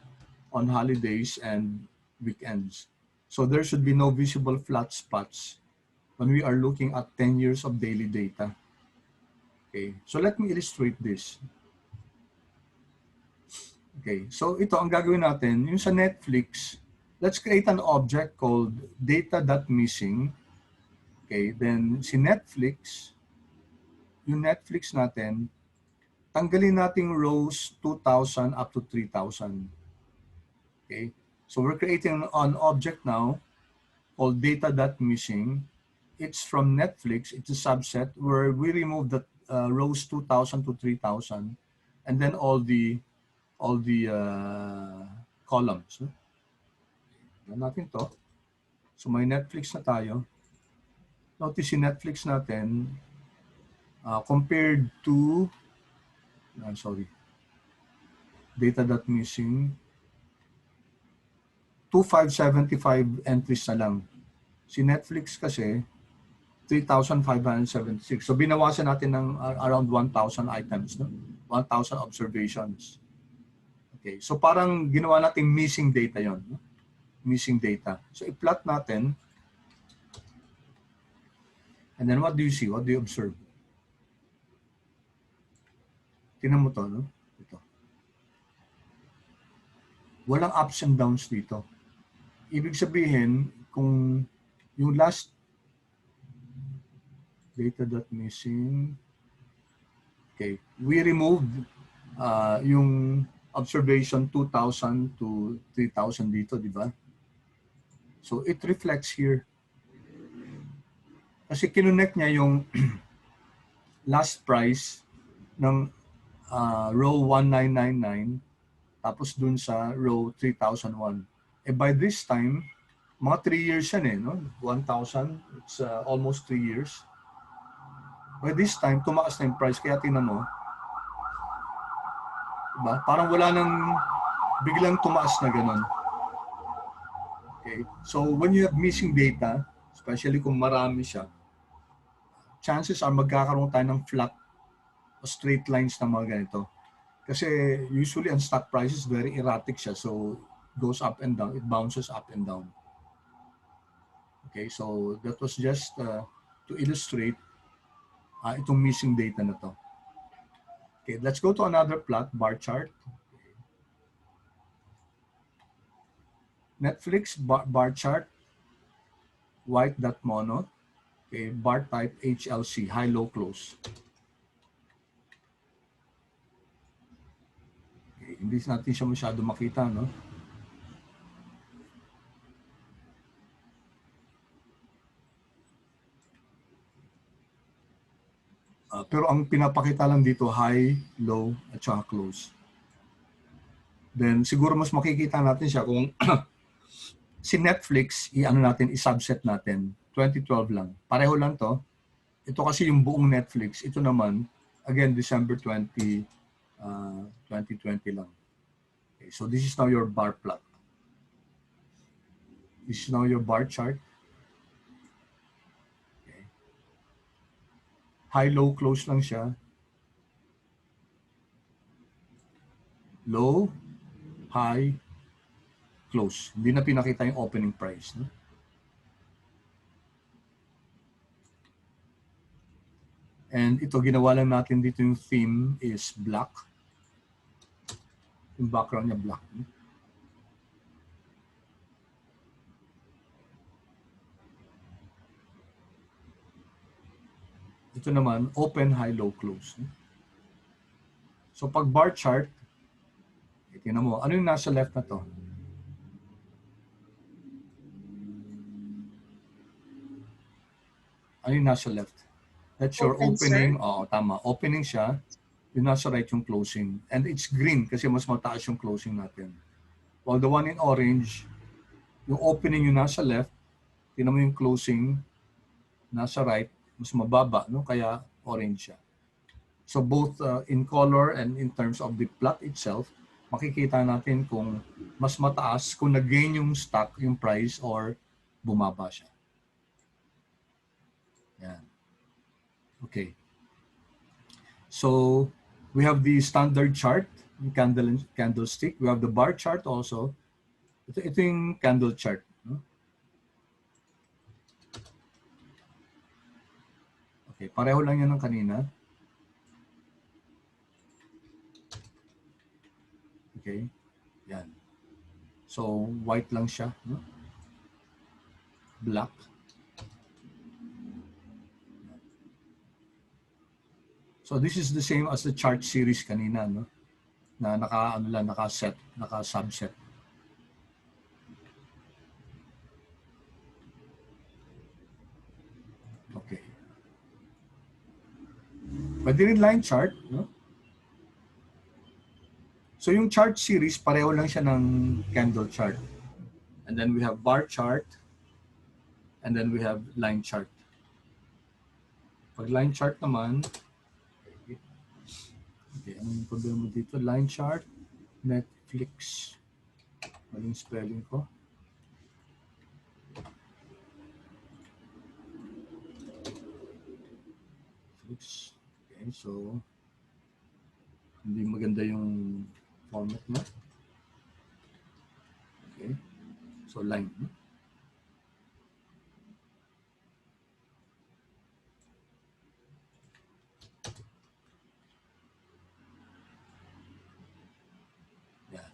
Speaker 1: on holidays and weekends. So there should be no visible flat spots when we are looking at 10 years of daily data. Okay, so let me illustrate this. Okay, so ito ang gagawin natin, yung sa Netflix, let's create an object called data.missing. Okay, then si Netflix, yung Netflix natin, tanggalin nating rows 2,000 up to 3,000. Okay, so we're creating an object now called data.missing. It's from Netflix. It's a subset where we remove the rows 2,000 to 3,000, and then all the columns. No? Yan natin to. So may Netflix na tayo. Notice yung Netflix natin compared to data.missing 2,575 entries na lang. Si Netflix kasi 3,576. So binawasan natin ng around 1,000 items, no? 1,000 observations. Okay, so parang ginawa nating missing data yon, no? Missing data. So i-plot natin. And then what do you see? What do you observe? Tingnan mo to, no? Ito. Walang ups and downs dito. Ibig sabihin, kung yung last data.missing, okay, we removed yung observation 2,000 to 3,000 dito, di ba? So it reflects here. Kasi kinonect niya yung last price ng row 1999 tapos dun sa row 3001. Eh by this time, mga 3 years yan eh, no? 1,000, it's almost 3 years. By this time, tumaas na yung price. Kaya tingnan mo, diba? Parang wala nang biglang tumaas na ganun. Okay? So when you have missing data, especially kung marami siya, chances are magkakaroon tayo ng flat o straight lines na mga ganito. Kasi usually ang stock price is very erratic siya. So goes up and down, it bounces up and down. Okay, so that was just to illustrate itong missing data na to. Okay, let's go to another plot, bar chart. Netflix bar chart, white.mono. Okay, bar type HLC, high, low, close. Okay, hindi natin siya masyado makita, no? Pero ang pinapakita lang dito, high, low, at saka close. Then siguro mas makikita natin siya kung si Netflix, i-ano natin, i-subset natin. 2012 lang. Pareho lang to. Ito kasi yung buong Netflix. Ito naman, again, December 2020 lang. Okay, so this is now your bar plot. This is now your bar chart. Okay. High, low, close lang siya. Low, high, close. Hindi na pinakita yung opening price. No? And ito, ginawa lang natin dito yung theme is black. Yung background niya black. No? Ito naman, open, high, low, close. No? So pag bar chart, tingnan mo, ano yung nasa left na to? Ano yung nasa left? That's your opening. Oo, tama. Opening siya. Yung nasa right yung closing. And it's green kasi mas mataas yung closing natin. While the one in orange, yung opening yung nasa left, tingnan mo yung closing, nasa right, mas mababa, no? Kaya orange siya. So both in color and in terms of the plot itself, makikita natin kung mas mataas, kung nag-gain yung stock, yung price, or bumaba siya. Yan. Okay. So we have the standard chart, candlestick. We have the bar chart also. Ito yung candle chart. No? Okay, pareho lang yan ng kanina. Okay, yan. So white lang siya. No? Black. So this is the same as the chart series kanina, no? Na naka-subset. Okay. Pwede rin line chart, no? So yung chart series, pareho lang siya ng candle chart. And then we have bar chart, and then we have line chart. Pag line chart naman, okay, anong problema dito? Line chart, Netflix. Maling spelling ko. Netflix. Okay, so hindi maganda yung format mo. Okay, so line. Yeah.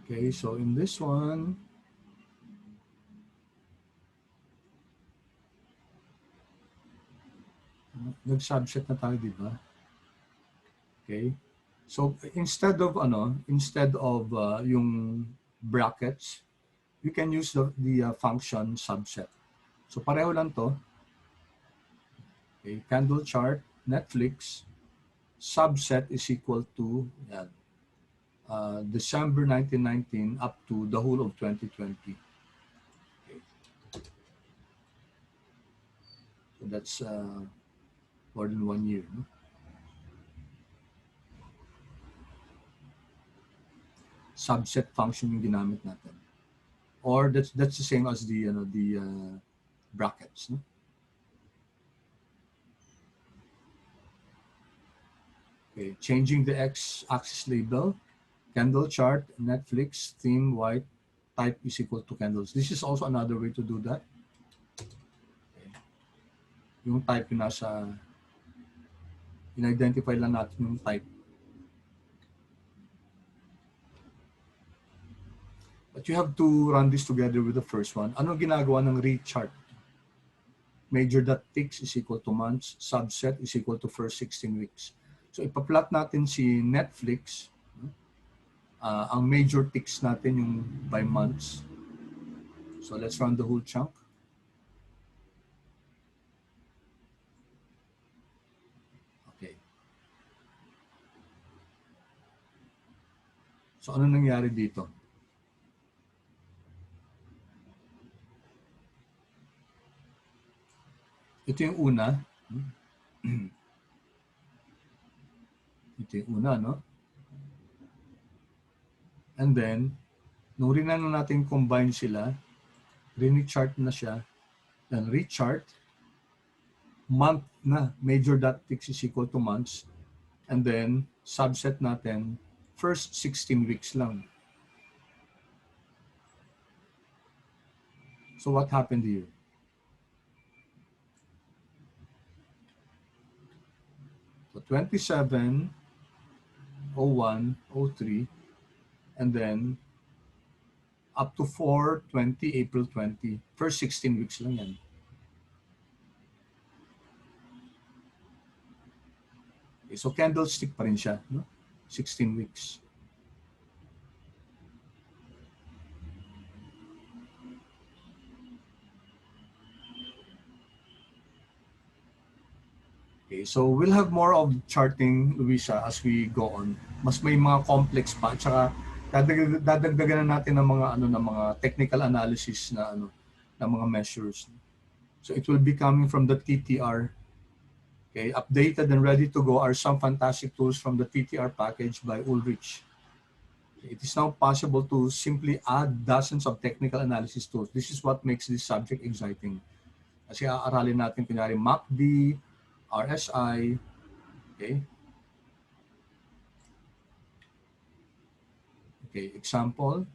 Speaker 1: Okay, so in this one, nag-subset na tayo, di ba? Okay. So instead of yung brackets, you can use the function subset. So pareho lang to. Okay, candle chart, Netflix, subset is equal to yan, December 1919 up to the whole of 2020. Okay. So that's more than 1 year. No? Subset function yung ginamit natin. Or that's the same as the brackets. No? Okay, changing the x-axis label, candle chart, Netflix, theme white, type is equal to candles. This is also another way to do that. Okay. Yung type yung nasa, in-identify lang natin yung type. But you have to run this together with the first one. Ano ginagawa ng rechart? Major dot ticks is equal to months, subset is equal to first 16 weeks. So ipa-plot natin si Netflix. Ang major ticks natin yung by months. So let's run the whole chunk. Okay. So ano nangyari dito? Ito yung una. Ito yung una, no? And then, nung rinano natin combine sila, rin-chart na siya, then rechart, month na, major dot ticks is equal to months, and then subset natin, first 16 weeks lang. So what happened here? So 27, 01, 03, and then up to 4/20, April 20. First 16 weeks lang yan. Okay, so candlestick pa rin siya, no? 16 weeks. Okay, so we'll have more of charting, Luisa, as we go on. Mas may mga complex pa, at saka dadagdagan na natin ng mga ng mga technical analysis na ng mga measures. So it will be coming from the TTR. Okay, updated and ready to go are some fantastic tools from the TTR package by Ulrich. It is now possible to simply add dozens of technical analysis tools. This is what makes this subject exciting. Kasi aaralin natin kunyari MACD, RSI, okay? Okay, example.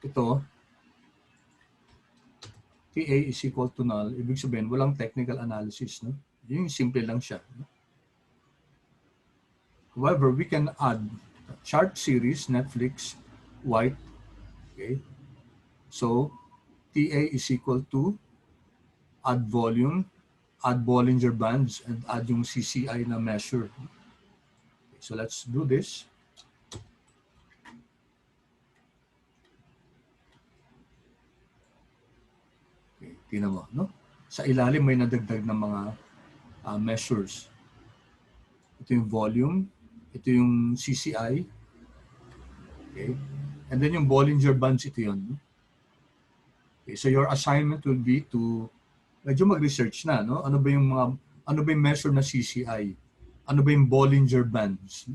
Speaker 1: Ito, TA is equal to null. Ibig sabihin, walang technical analysis, no? Yung simple lang siya. No? However, we can add chart series, Netflix, white, okay? So, TA is equal to add volume, add Bollinger Bands, and add yung CCI na measure. Okay, so let's do this. Okay, tingnan mo, no? Sa ilalim may nadagdag na mga measures. Ito yung volume, ito yung CCI, okay? And then yung Bollinger Bands, ito yun. Okay, so your assignment will be to medyo mag-research na, no? Ano ba yung measure na CCI? Ano ba yung Bollinger Bands?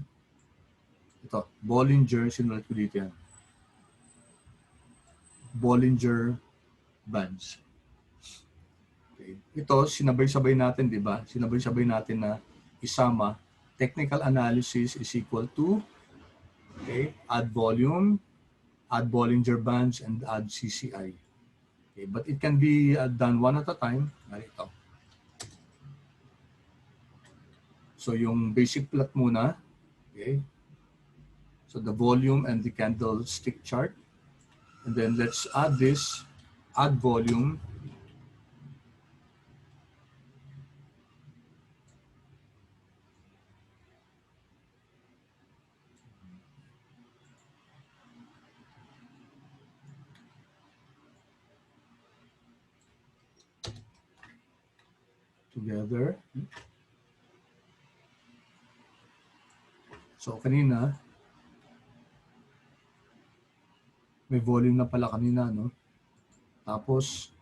Speaker 1: Ito, Bollinger, sinulat ko dito yan. Bollinger Bands. Okay. Ito, sinabay-sabay natin, di ba? Sinabay-sabay natin na isama. Technical analysis is equal to, okay, add volume, add Bollinger Bands, and add CCI. Okay, but it can be done one at a time. Narito. So yung basic plot muna, okay? So the volume and the candlestick chart. And then let's add this, add volume. Together. So kanina, may volume na pala kanina, no? Tapos,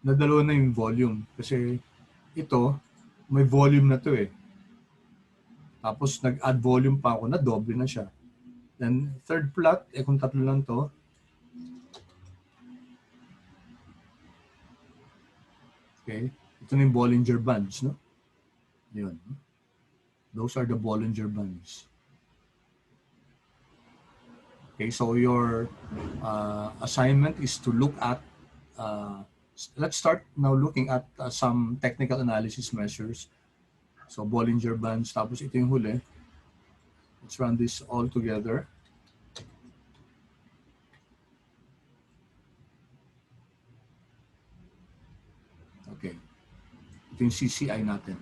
Speaker 1: nadalo na yung volume. Kasi ito, may volume na to eh. Tapos nag-add volume pa ako, na doble na siya. Then third plot, kung tatlo lang to, okay, ito na yung Bollinger Bands, no? Yun. Those are the Bollinger Bands. Okay, so your assignment is to look at, let's start now looking at some technical analysis measures. So Bollinger Bands, tapos ito yung huli. Let's run this all together. Okay. Ito yung CCI natin.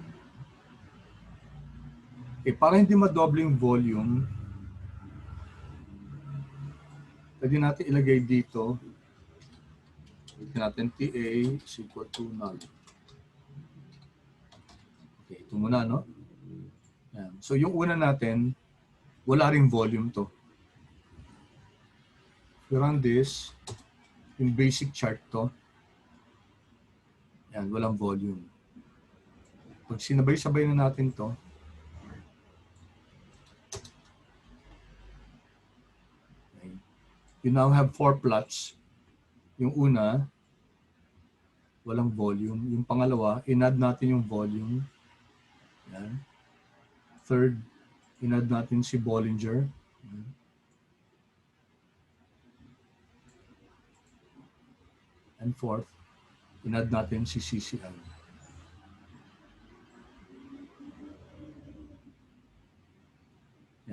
Speaker 1: Okay, para hindi madoble yung volume, pwede natin ilagay dito. Pwede natin TA is equal to null. Okay, ito muna, no? Yan. So yung una natin, wala ring volume to. We run this, yung basic chart to. Yan, walang volume. Pag sinabay-sabay na natin to, okay, you now have 4 plots. Yung una, walang volume. Yung pangalawa, in-add natin yung volume. Yan. Third, in-add natin si Bollinger. Yan. And fourth, in-add natin si CCI.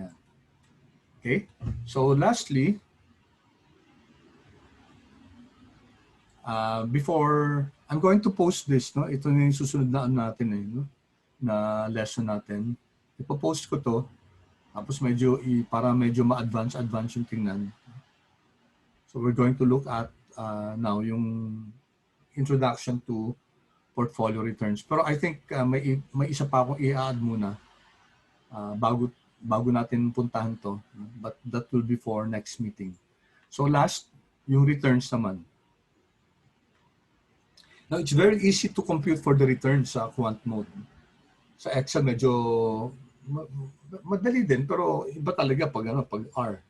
Speaker 1: Yan. Okay? So lastly, before, I'm going to post this, no? Ito na yung susunod na natin eh, no? Na lesson natin. Ipo-post ko to, tapos para medyo ma-advance yung tingnan. So we're going to look at now yung introduction to portfolio returns. Pero I think may isa pa akong i-add muna bago natin puntahan to. But that will be for next meeting. So last, yung returns naman. Now, it's very easy to compute for the returns sa Quantmod. Sa Excel medyo madali din, pero iba talaga pag R.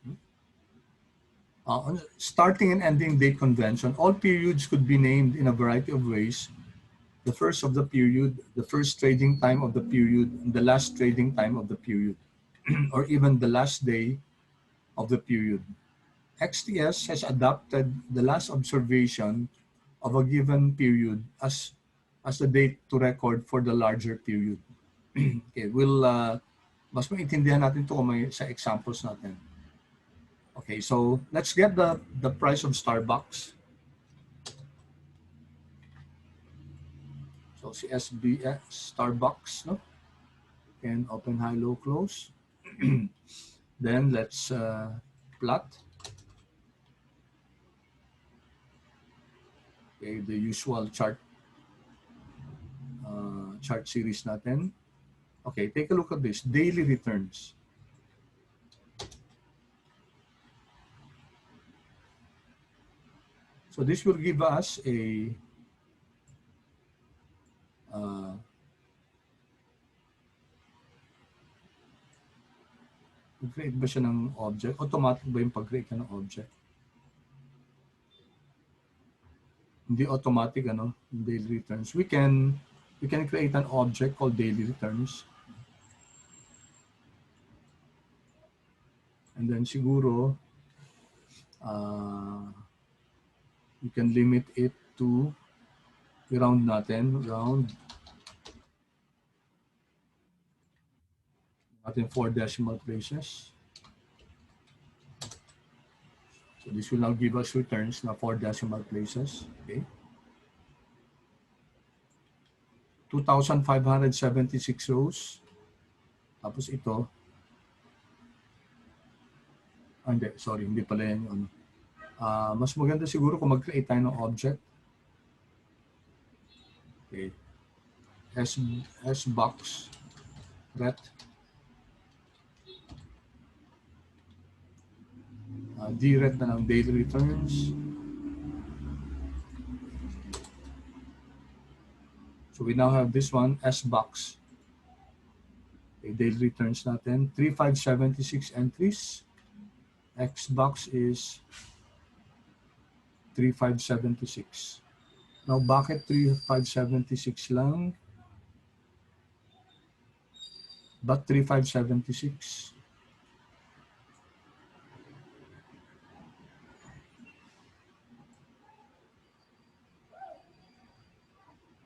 Speaker 1: Starting and ending date convention, all periods could be named in a variety of ways. The first of the period, the first trading time of the period, and the last trading time of the period, or even the last day of the period. XTS has adopted the last observation of a given period as the date to record for the larger period. Okay, we'll mas maintindihan natin ito kung may sa examples natin. Okay, so let's get the price of Starbucks. So CSBX Starbucks, no? And open, high, low, close. Then let's plot. Okay, the usual chart series natin. Okay, take a look at this, daily returns. So this will give us a create ba siya ng object? Automatic ba yung pag-create ka ng object? Hindi automatic, daily returns. We can create an object called daily returns. And then siguro, you can limit it to, round natin 4 decimal places. So this will now give us returns na 4 decimal places. Okay. 2,576 rows. Tapos ito. Hindi pala yan yung mas maganda siguro kung mag-create tayo ng object. Okay. S-box ret. D-ret na ng daily returns. So we now have this one, S-box. Okay, daily returns natin, 3,576 entries. X-box is 3,576. Now, bakit 3,576 lang? But 3,576?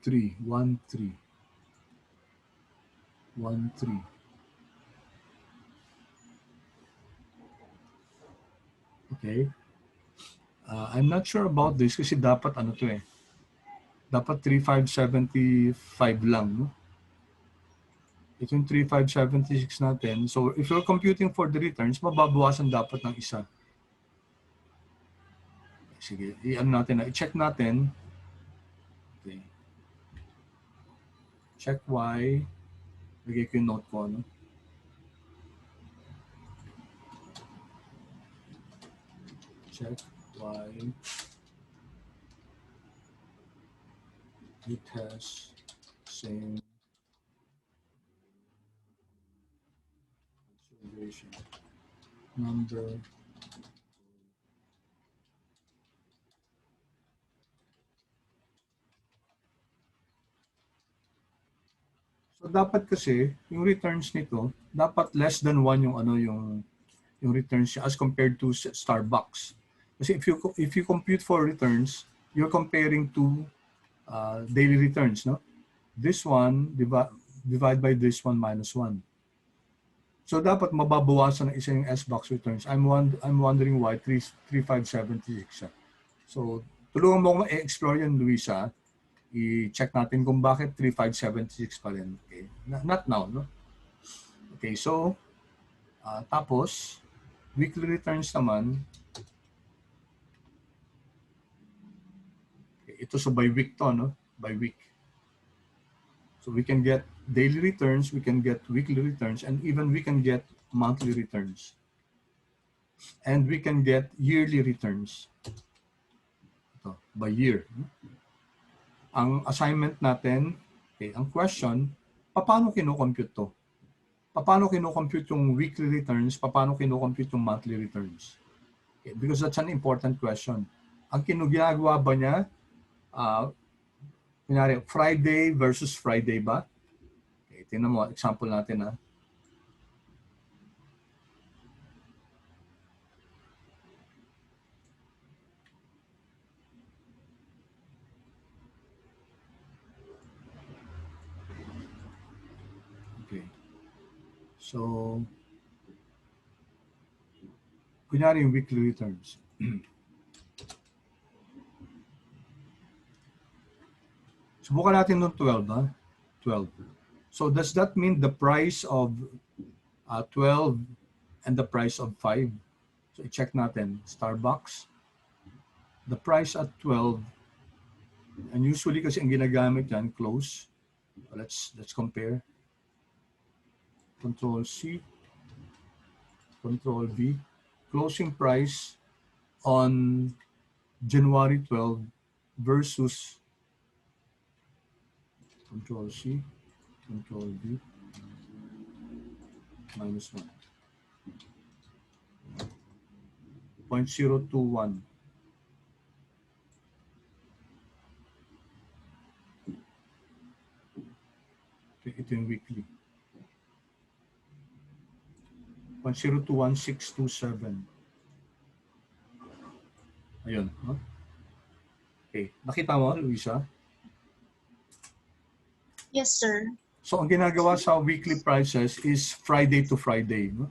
Speaker 1: 1, 3. Okay. I'm not sure about this kasi dapat dapat 3,575 lang, no? Ito yung 3,576 natin. So if you're computing for the returns, mababawasan dapat ng isa. Sige, i-check natin. Okay. Check Y. Lagay ko yung note ko, no? Check Y. It has same observation number. So dapat kasi yung returns nito dapat less than 1 yung returns siya as compared to Starbucks. Kasi if you compute for returns, you're comparing to daily returns, no? This one divide by this one minus 1. So dapat mababawasan ng isa yung S-box returns. I'm wondering why 3,576. So tulungan mo akong i-explore yan, Luisa. I-check natin kung bakit 3,576 pa rin. Okay. Not now, no? Okay, so tapos weekly returns naman. Okay, ito so by week to, no? By week. So we can get daily returns, we can get weekly returns, and even we can get monthly returns. And we can get yearly returns. Ito, by year. Ang assignment natin, okay, ang question, paano kino-compute to? Paano kino-compute yung weekly returns? Paano kino-compute yung monthly returns? Okay, because that's an important question. Ang ginagawa ba niya, kunyari, Friday versus Friday ba? Okay, tingnan mo, example natin ha. Okay. So, kunyari yung weekly returns. Subukan natin ng 12, ha? 12. So, does that mean the price of 12 and the price of 5? So, i-check natin. Starbucks. The price at 12, and usually kasi ang ginagamit yan, close. Let's compare. Control C, Control V. Closing price on January 12 versus Control C, Control V, minus 1. 0.021. Okay, ito yung weekly. 0.021627. Ayun. Huh? Okay. Nakita mo, Luisa?
Speaker 2: Yes, sir.
Speaker 1: So, ang ginagawa sa weekly prices is Friday to Friday. No?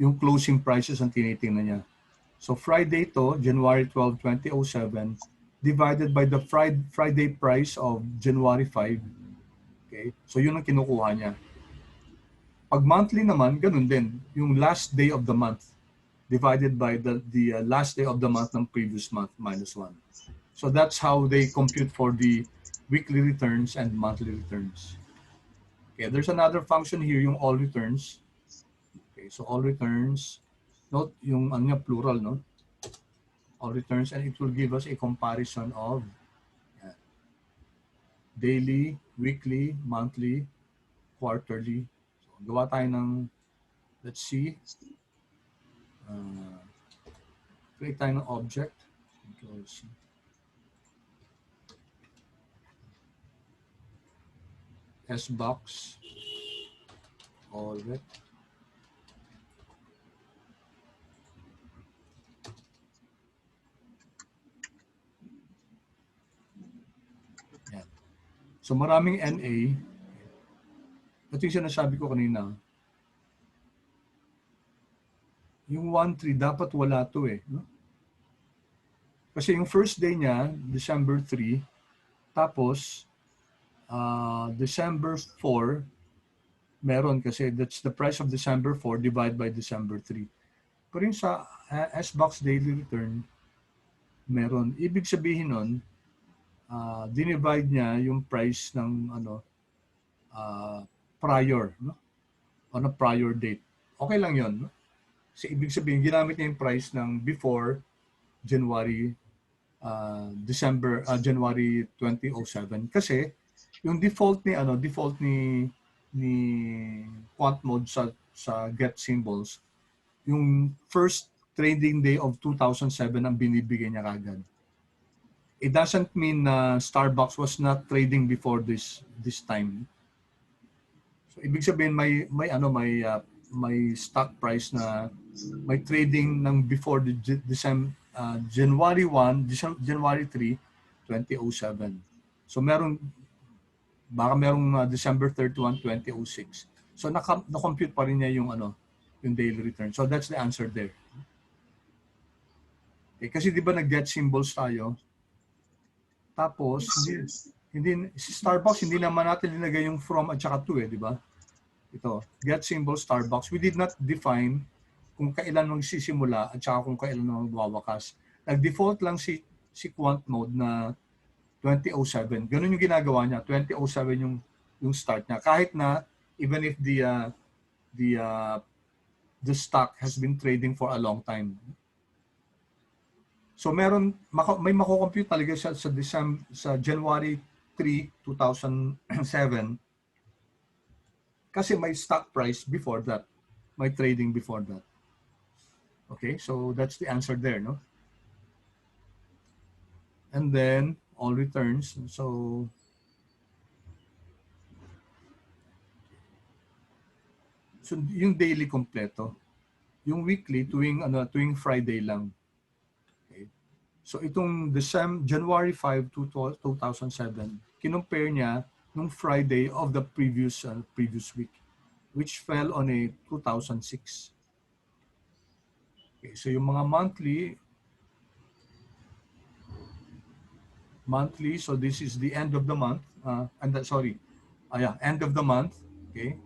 Speaker 1: Yung closing prices ang tinitingnan niya. So, Friday to, January 12, 2007, divided by the Friday price of January 5. Okay? So, yun ang kinukuha niya. Pag monthly naman, ganun din. Yung last day of the month divided by the last day of the month ng previous month minus 1. So that's how they compute for the weekly returns and monthly returns. Okay, there's another function here, yung all returns. Okay, so all returns, note yung ano niya, plural, no? All returns, and it will give us a comparison of daily, weekly, monthly, quarterly. So, gawa tayo ng, let's see, create tayo ng object. Control C. S-box, all of it. Yan. So maraming NA. Ito yung sinasabi ko kanina. Yung 1-3, dapat wala to eh. No? Kasi yung first day niya, December 3, tapos December 4, meron kasi that's the price of December 4 divided by December 3. Pero yung sa S-box daily return, meron. Ibig sabihin nun, dinivide niya yung price ng prior, no? On a prior date. Okay lang yun. No? Kasi ibig sabihin, ginamit niya yung price ng before January, January 2007. Kasi yung default ni Quantmod sa get symbols, yung first trading day of 2007 ang binibigay niya kagad. It doesn't mean na Starbucks was not trading before this time. So ibig sabihin may stock price na may trading ng before the January 1, January 3, 2007. So baka merong December 31, 2006. So na-compute pa rin niya yung daily return. So that's the answer there. Okay, kasi di ba nag-get symbols tayo? Tapos hindi si Starbucks hindi naman natin linagay yung from at saka to di ba? Ito, get symbol Starbucks. We did not define kung kailan magsisimula at saka kung kailan magwawakas. Nag-default lang si Quantmod na 2007. Ganun yung ginagawa niya. 2007 yung start niya. Kahit na even if the stock has been trading for a long time. So may mako-compute talaga siya sa January 3, 2007 kasi may stock price before that. May trading before that. Okay, so that's the answer there, no? And then all returns. So yung daily kompleto. Yung weekly tuwing Friday lang. Okay. So itong January 5 to 2007, kinompare niya nung Friday of the previous week, which fell on a 2006. Okay, so yung mga monthly, so this is the end of the month, end of the month, okay,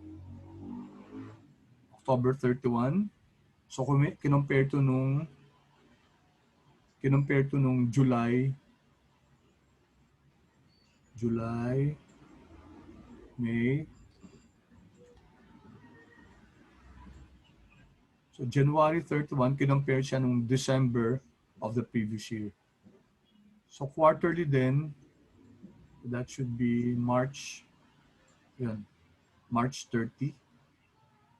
Speaker 1: October 31. So kinompare to nung July, May. So January 31, kinompare siya nung December of the previous year. So quarterly then, that should be March 30.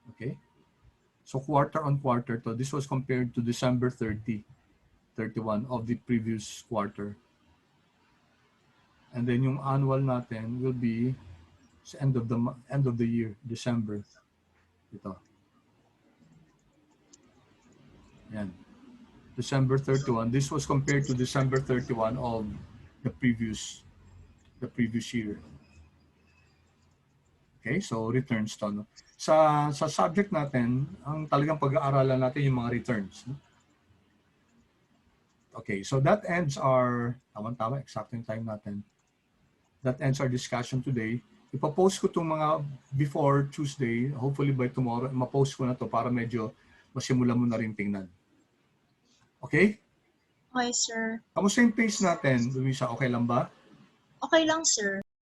Speaker 1: Okay? So quarter on quarter to. This was compared to December 31 of the previous quarter. And then yung annual natin will be sa end of the year, December. Ito. Yan. December 31. This was compared to December 31 of the previous year. Okay, so returns to. No? Sa subject natin, ang talagang pag-aaralan natin yung mga returns. No? Okay, so that ends our, tama, exact yung time natin. That ends our discussion today. Ipapost ko itong mga before Tuesday, hopefully by tomorrow, ma-post ko na to para medyo masimula mo na rin tingnan. Okay?
Speaker 2: Okay, sir.
Speaker 1: Kamusta yung pace natin, Luisa? Okay lang ba?
Speaker 2: Okay lang, sir.